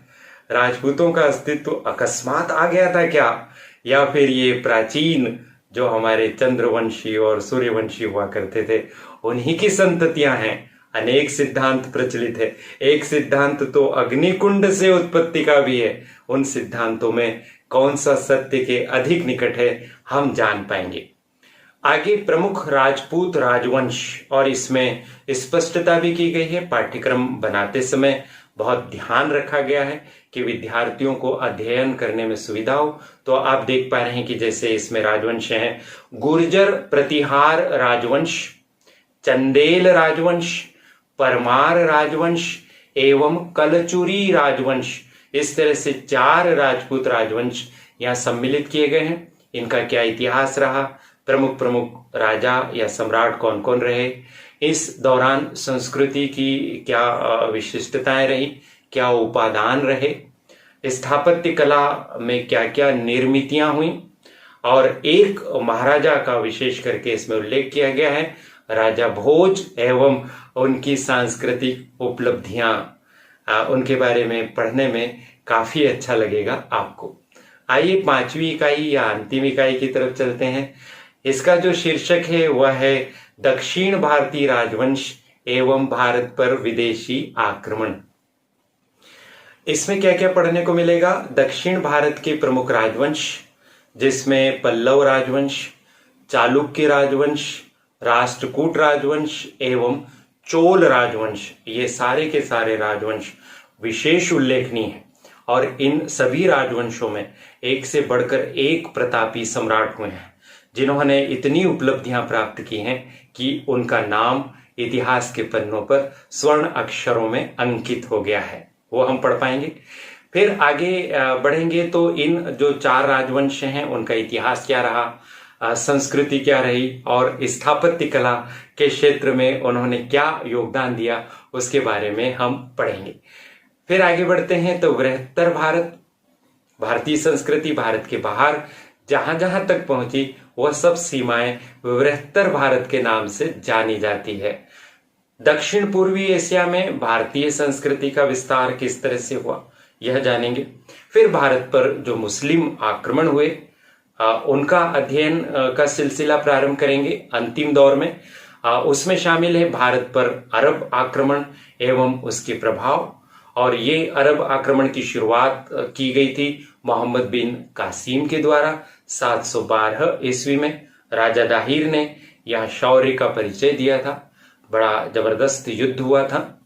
राजपूतों का अस्तित्व अकस्मात आ गया था क्या, या फिर ये प्राचीन जो हमारे चंद्रवंशी और सूर्यवंशी हुआ करते थे उन्हीं की संततियां हैं। अनेक सिद्धांत प्रचलित है। एक सिद्धांत तो अग्निकुंड से उत्पत्ति का भी है। उन सिद्धांतों में कौन सा सत्य के अधिक निकट है हम जान पाएंगे। आगे प्रमुख राजपूत राजवंश, और इसमें स्पष्टता भी की गई है। पाठ्यक्रम बनाते समय बहुत ध्यान रखा गया है कि विद्यार्थियों को अध्ययन करने में सुविधा हो। तो आप देख पा रहे हैं कि जैसे इसमें राजवंश हैं: गुर्जर प्रतिहार राजवंश, चंदेल राजवंश, परमार राजवंश एवं कलचुरी राजवंश। इस तरह से 4 राजपूत राजवंश यहाँ सम्मिलित किए गए हैं। इनका क्या इतिहास रहा, प्रमुख प्रमुख राजा या सम्राट कौन कौन रहे, इस दौरान संस्कृति की क्या विशिष्टताएं रही, क्या उपादान रहे, स्थापत्य कला में क्या क्या निर्मितियां हुई, और एक महाराजा का विशेष करके इसमें उल्लेख किया गया है, राजा भोज, एवं उनकी सांस्कृतिक उपलब्धियां। उनके बारे में पढ़ने में काफी अच्छा लगेगा आपको। आइए 5वीं इकाई या अंतिम इकाई की तरफ चलते हैं। इसका जो शीर्षक है वह है दक्षिण भारतीय राजवंश एवं भारत पर विदेशी आक्रमण। इसमें क्या क्या पढ़ने को मिलेगा? दक्षिण भारत के प्रमुख राजवंश, जिसमें पल्लव राजवंश, चालुक्य राजवंश, राष्ट्रकूट राजवंश एवं चोल राजवंश, ये सारे के सारे राजवंश विशेष उल्लेखनीय हैं। और इन सभी राजवंशों में एक से बढ़कर एक प्रतापी सम्राट हुए हैं जिन्होंने इतनी उपलब्धियां प्राप्त की हैं कि उनका नाम इतिहास के पन्नों पर स्वर्ण अक्षरों में अंकित हो गया है। वो हम पढ़ पाएंगे। फिर आगे बढ़ेंगे तो इन जो 4 राजवंश हैं उनका इतिहास क्या रहा, संस्कृति क्या रही, और स्थापत्य कला के क्षेत्र में उन्होंने क्या योगदान दिया, उसके बारे में हम पढ़ेंगे। फिर आगे बढ़ते हैं तो बृहत्तर भारत, भारतीय संस्कृति भारत के बाहर जहां जहां तक पहुंची वह सब सीमाएं बृहत्तर भारत के नाम से जानी जाती है। दक्षिण पूर्वी एशिया में भारतीय संस्कृति का विस्तार किस तरह से हुआ यह जानेंगे। फिर भारत पर जो मुस्लिम आक्रमण हुए उनका अध्ययन का सिलसिला प्रारंभ करेंगे अंतिम दौर में। उसमें शामिल है भारत पर अरब आक्रमण एवं उसके प्रभाव, और ये अरब आक्रमण की शुरुआत की गई थी मोहम्मद बिन कासिम के द्वारा 712 ईस्वी में। राजा दाहिर ने यहाँ शौर्य का परिचय दिया था, बड़ा जबरदस्त युद्ध हुआ था,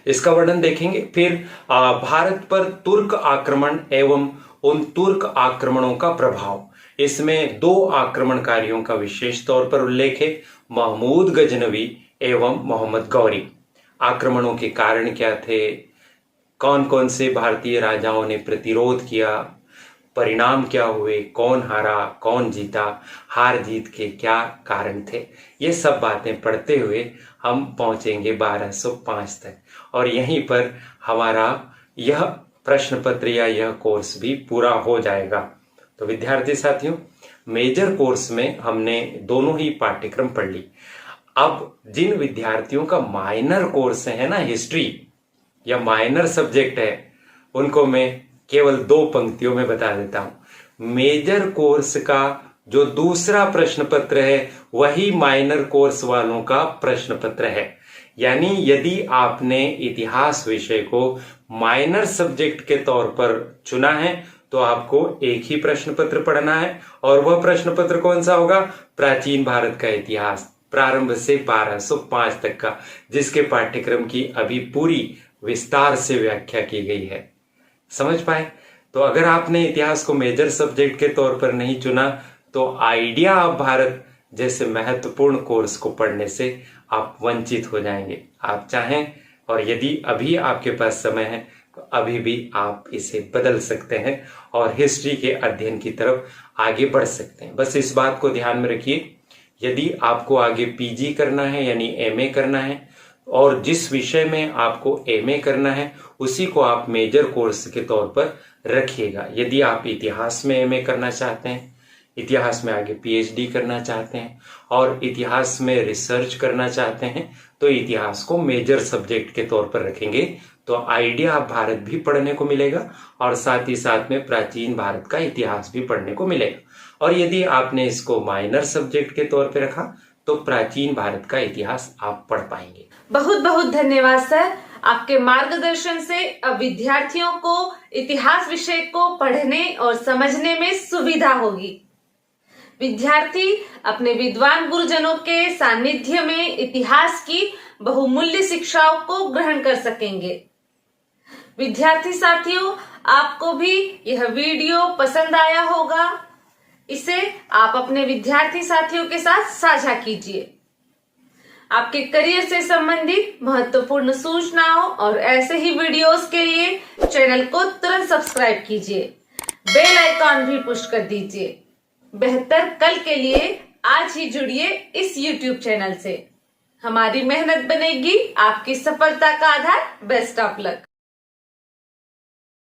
इसका वर्णन देखेंगे। फिर भारत पर तुर्क आक्रमण एवं उन तुर्क आक्रमणों का प्रभाव, इसमें 2 आक्रमणकारियों का विशेष तौर पर उल्लेख है, महमूद गजनवी एवं मोहम्मद गौरी। आक्रमणों के कारण क्या थे, कौन कौन से भारतीय राजाओं ने प्रतिरोध किया, परिणाम क्या हुए, कौन हारा कौन जीता, हार जीत के क्या कारण थे, ये सब बातें पढ़ते हुए हम पहुंचेंगे 1205 तक। और यहीं पर हमारा यह प्रश्न पत्र या यह कोर्स भी पूरा हो जाएगा। तो विद्यार्थी साथियों, मेजर कोर्स में हमने दोनों ही पाठ्यक्रम पढ़ ली। अब जिन विद्यार्थियों का माइनर कोर्स है ना, हिस्ट्री या माइनर सब्जेक्ट है, उनको मैं केवल 2 पंक्तियों में बता देता हूं। मेजर कोर्स का जो दूसरा प्रश्न पत्र है वही माइनर कोर्स वालों का प्रश्न पत्र है। यानी यदि आपने इतिहास विषय को माइनर सब्जेक्ट के तौर पर चुना है तो आपको एक ही प्रश्न पत्र पढ़ना है, और वह प्रश्न पत्र कौन सा होगा? प्राचीन भारत का इतिहास प्रारंभ से 1205 तक का, जिसके पाठ्यक्रम की अभी पूरी विस्तार से व्याख्या की गई है। समझ पाए? तो अगर आपने इतिहास को मेजर सब्जेक्ट के तौर पर नहीं चुना तो आइडिया ऑफ भारत जैसे महत्वपूर्ण कोर्स को पढ़ने से आप वंचित हो जाएंगे। आप चाहें और यदि अभी आपके पास समय है तो अभी भी आप इसे बदल सकते हैं और हिस्ट्री के अध्ययन की तरफ आगे बढ़ सकते हैं। बस इस बात को ध्यान में रखिए, यदि आपको आगे पीजी करना है यानी एमए करना है और जिस विषय में आपको एमए करना है उसी को आप मेजर कोर्स के तौर पर रखिएगा। यदि आप इतिहास में एमए करना चाहते हैं, इतिहास में आगे पीएचडी करना चाहते हैं और इतिहास में रिसर्च करना चाहते हैं तो इतिहास को मेजर सब्जेक्ट के तौर पर रखेंगे तो आइडिया ऑफ भारत भी पढ़ने को मिलेगा और साथ ही साथ में प्राचीन भारत का इतिहास भी पढ़ने को मिलेगा। और यदि आपने इसको माइनर सब्जेक्ट के तौर पर रखा तो प्राचीन भारत का इतिहास आप पढ़ पाएंगे। बहुत बहुत धन्यवाद सर। आपके मार्गदर्शन से अब विद्यार्थियों को इतिहास विषय को पढ़ने और समझने में सुविधा होगी। विद्यार्थी अपने विद्वान गुरुजनों के सानिध्य में इतिहास की बहुमूल्य शिक्षाओं को ग्रहण कर सकेंगे। विद्यार्थी साथियों, आपको भी यह वीडियो पसंद आया होगा। इसे आप अपने विद्यार्थी साथियों के साथ साझा कीजिए। आपके करियर से संबंधित महत्वपूर्ण सूचनाओं और ऐसे ही वीडियोस के लिए चैनल को तुरंत सब्सक्राइब कीजिए। बेल आइकॉन भी पुश कर दीजिए। बेहतर कल के लिए आज ही जुड़िए इस YouTube चैनल से। हमारी मेहनत बनेगी आपकी सफलता का आधार। Best of luck.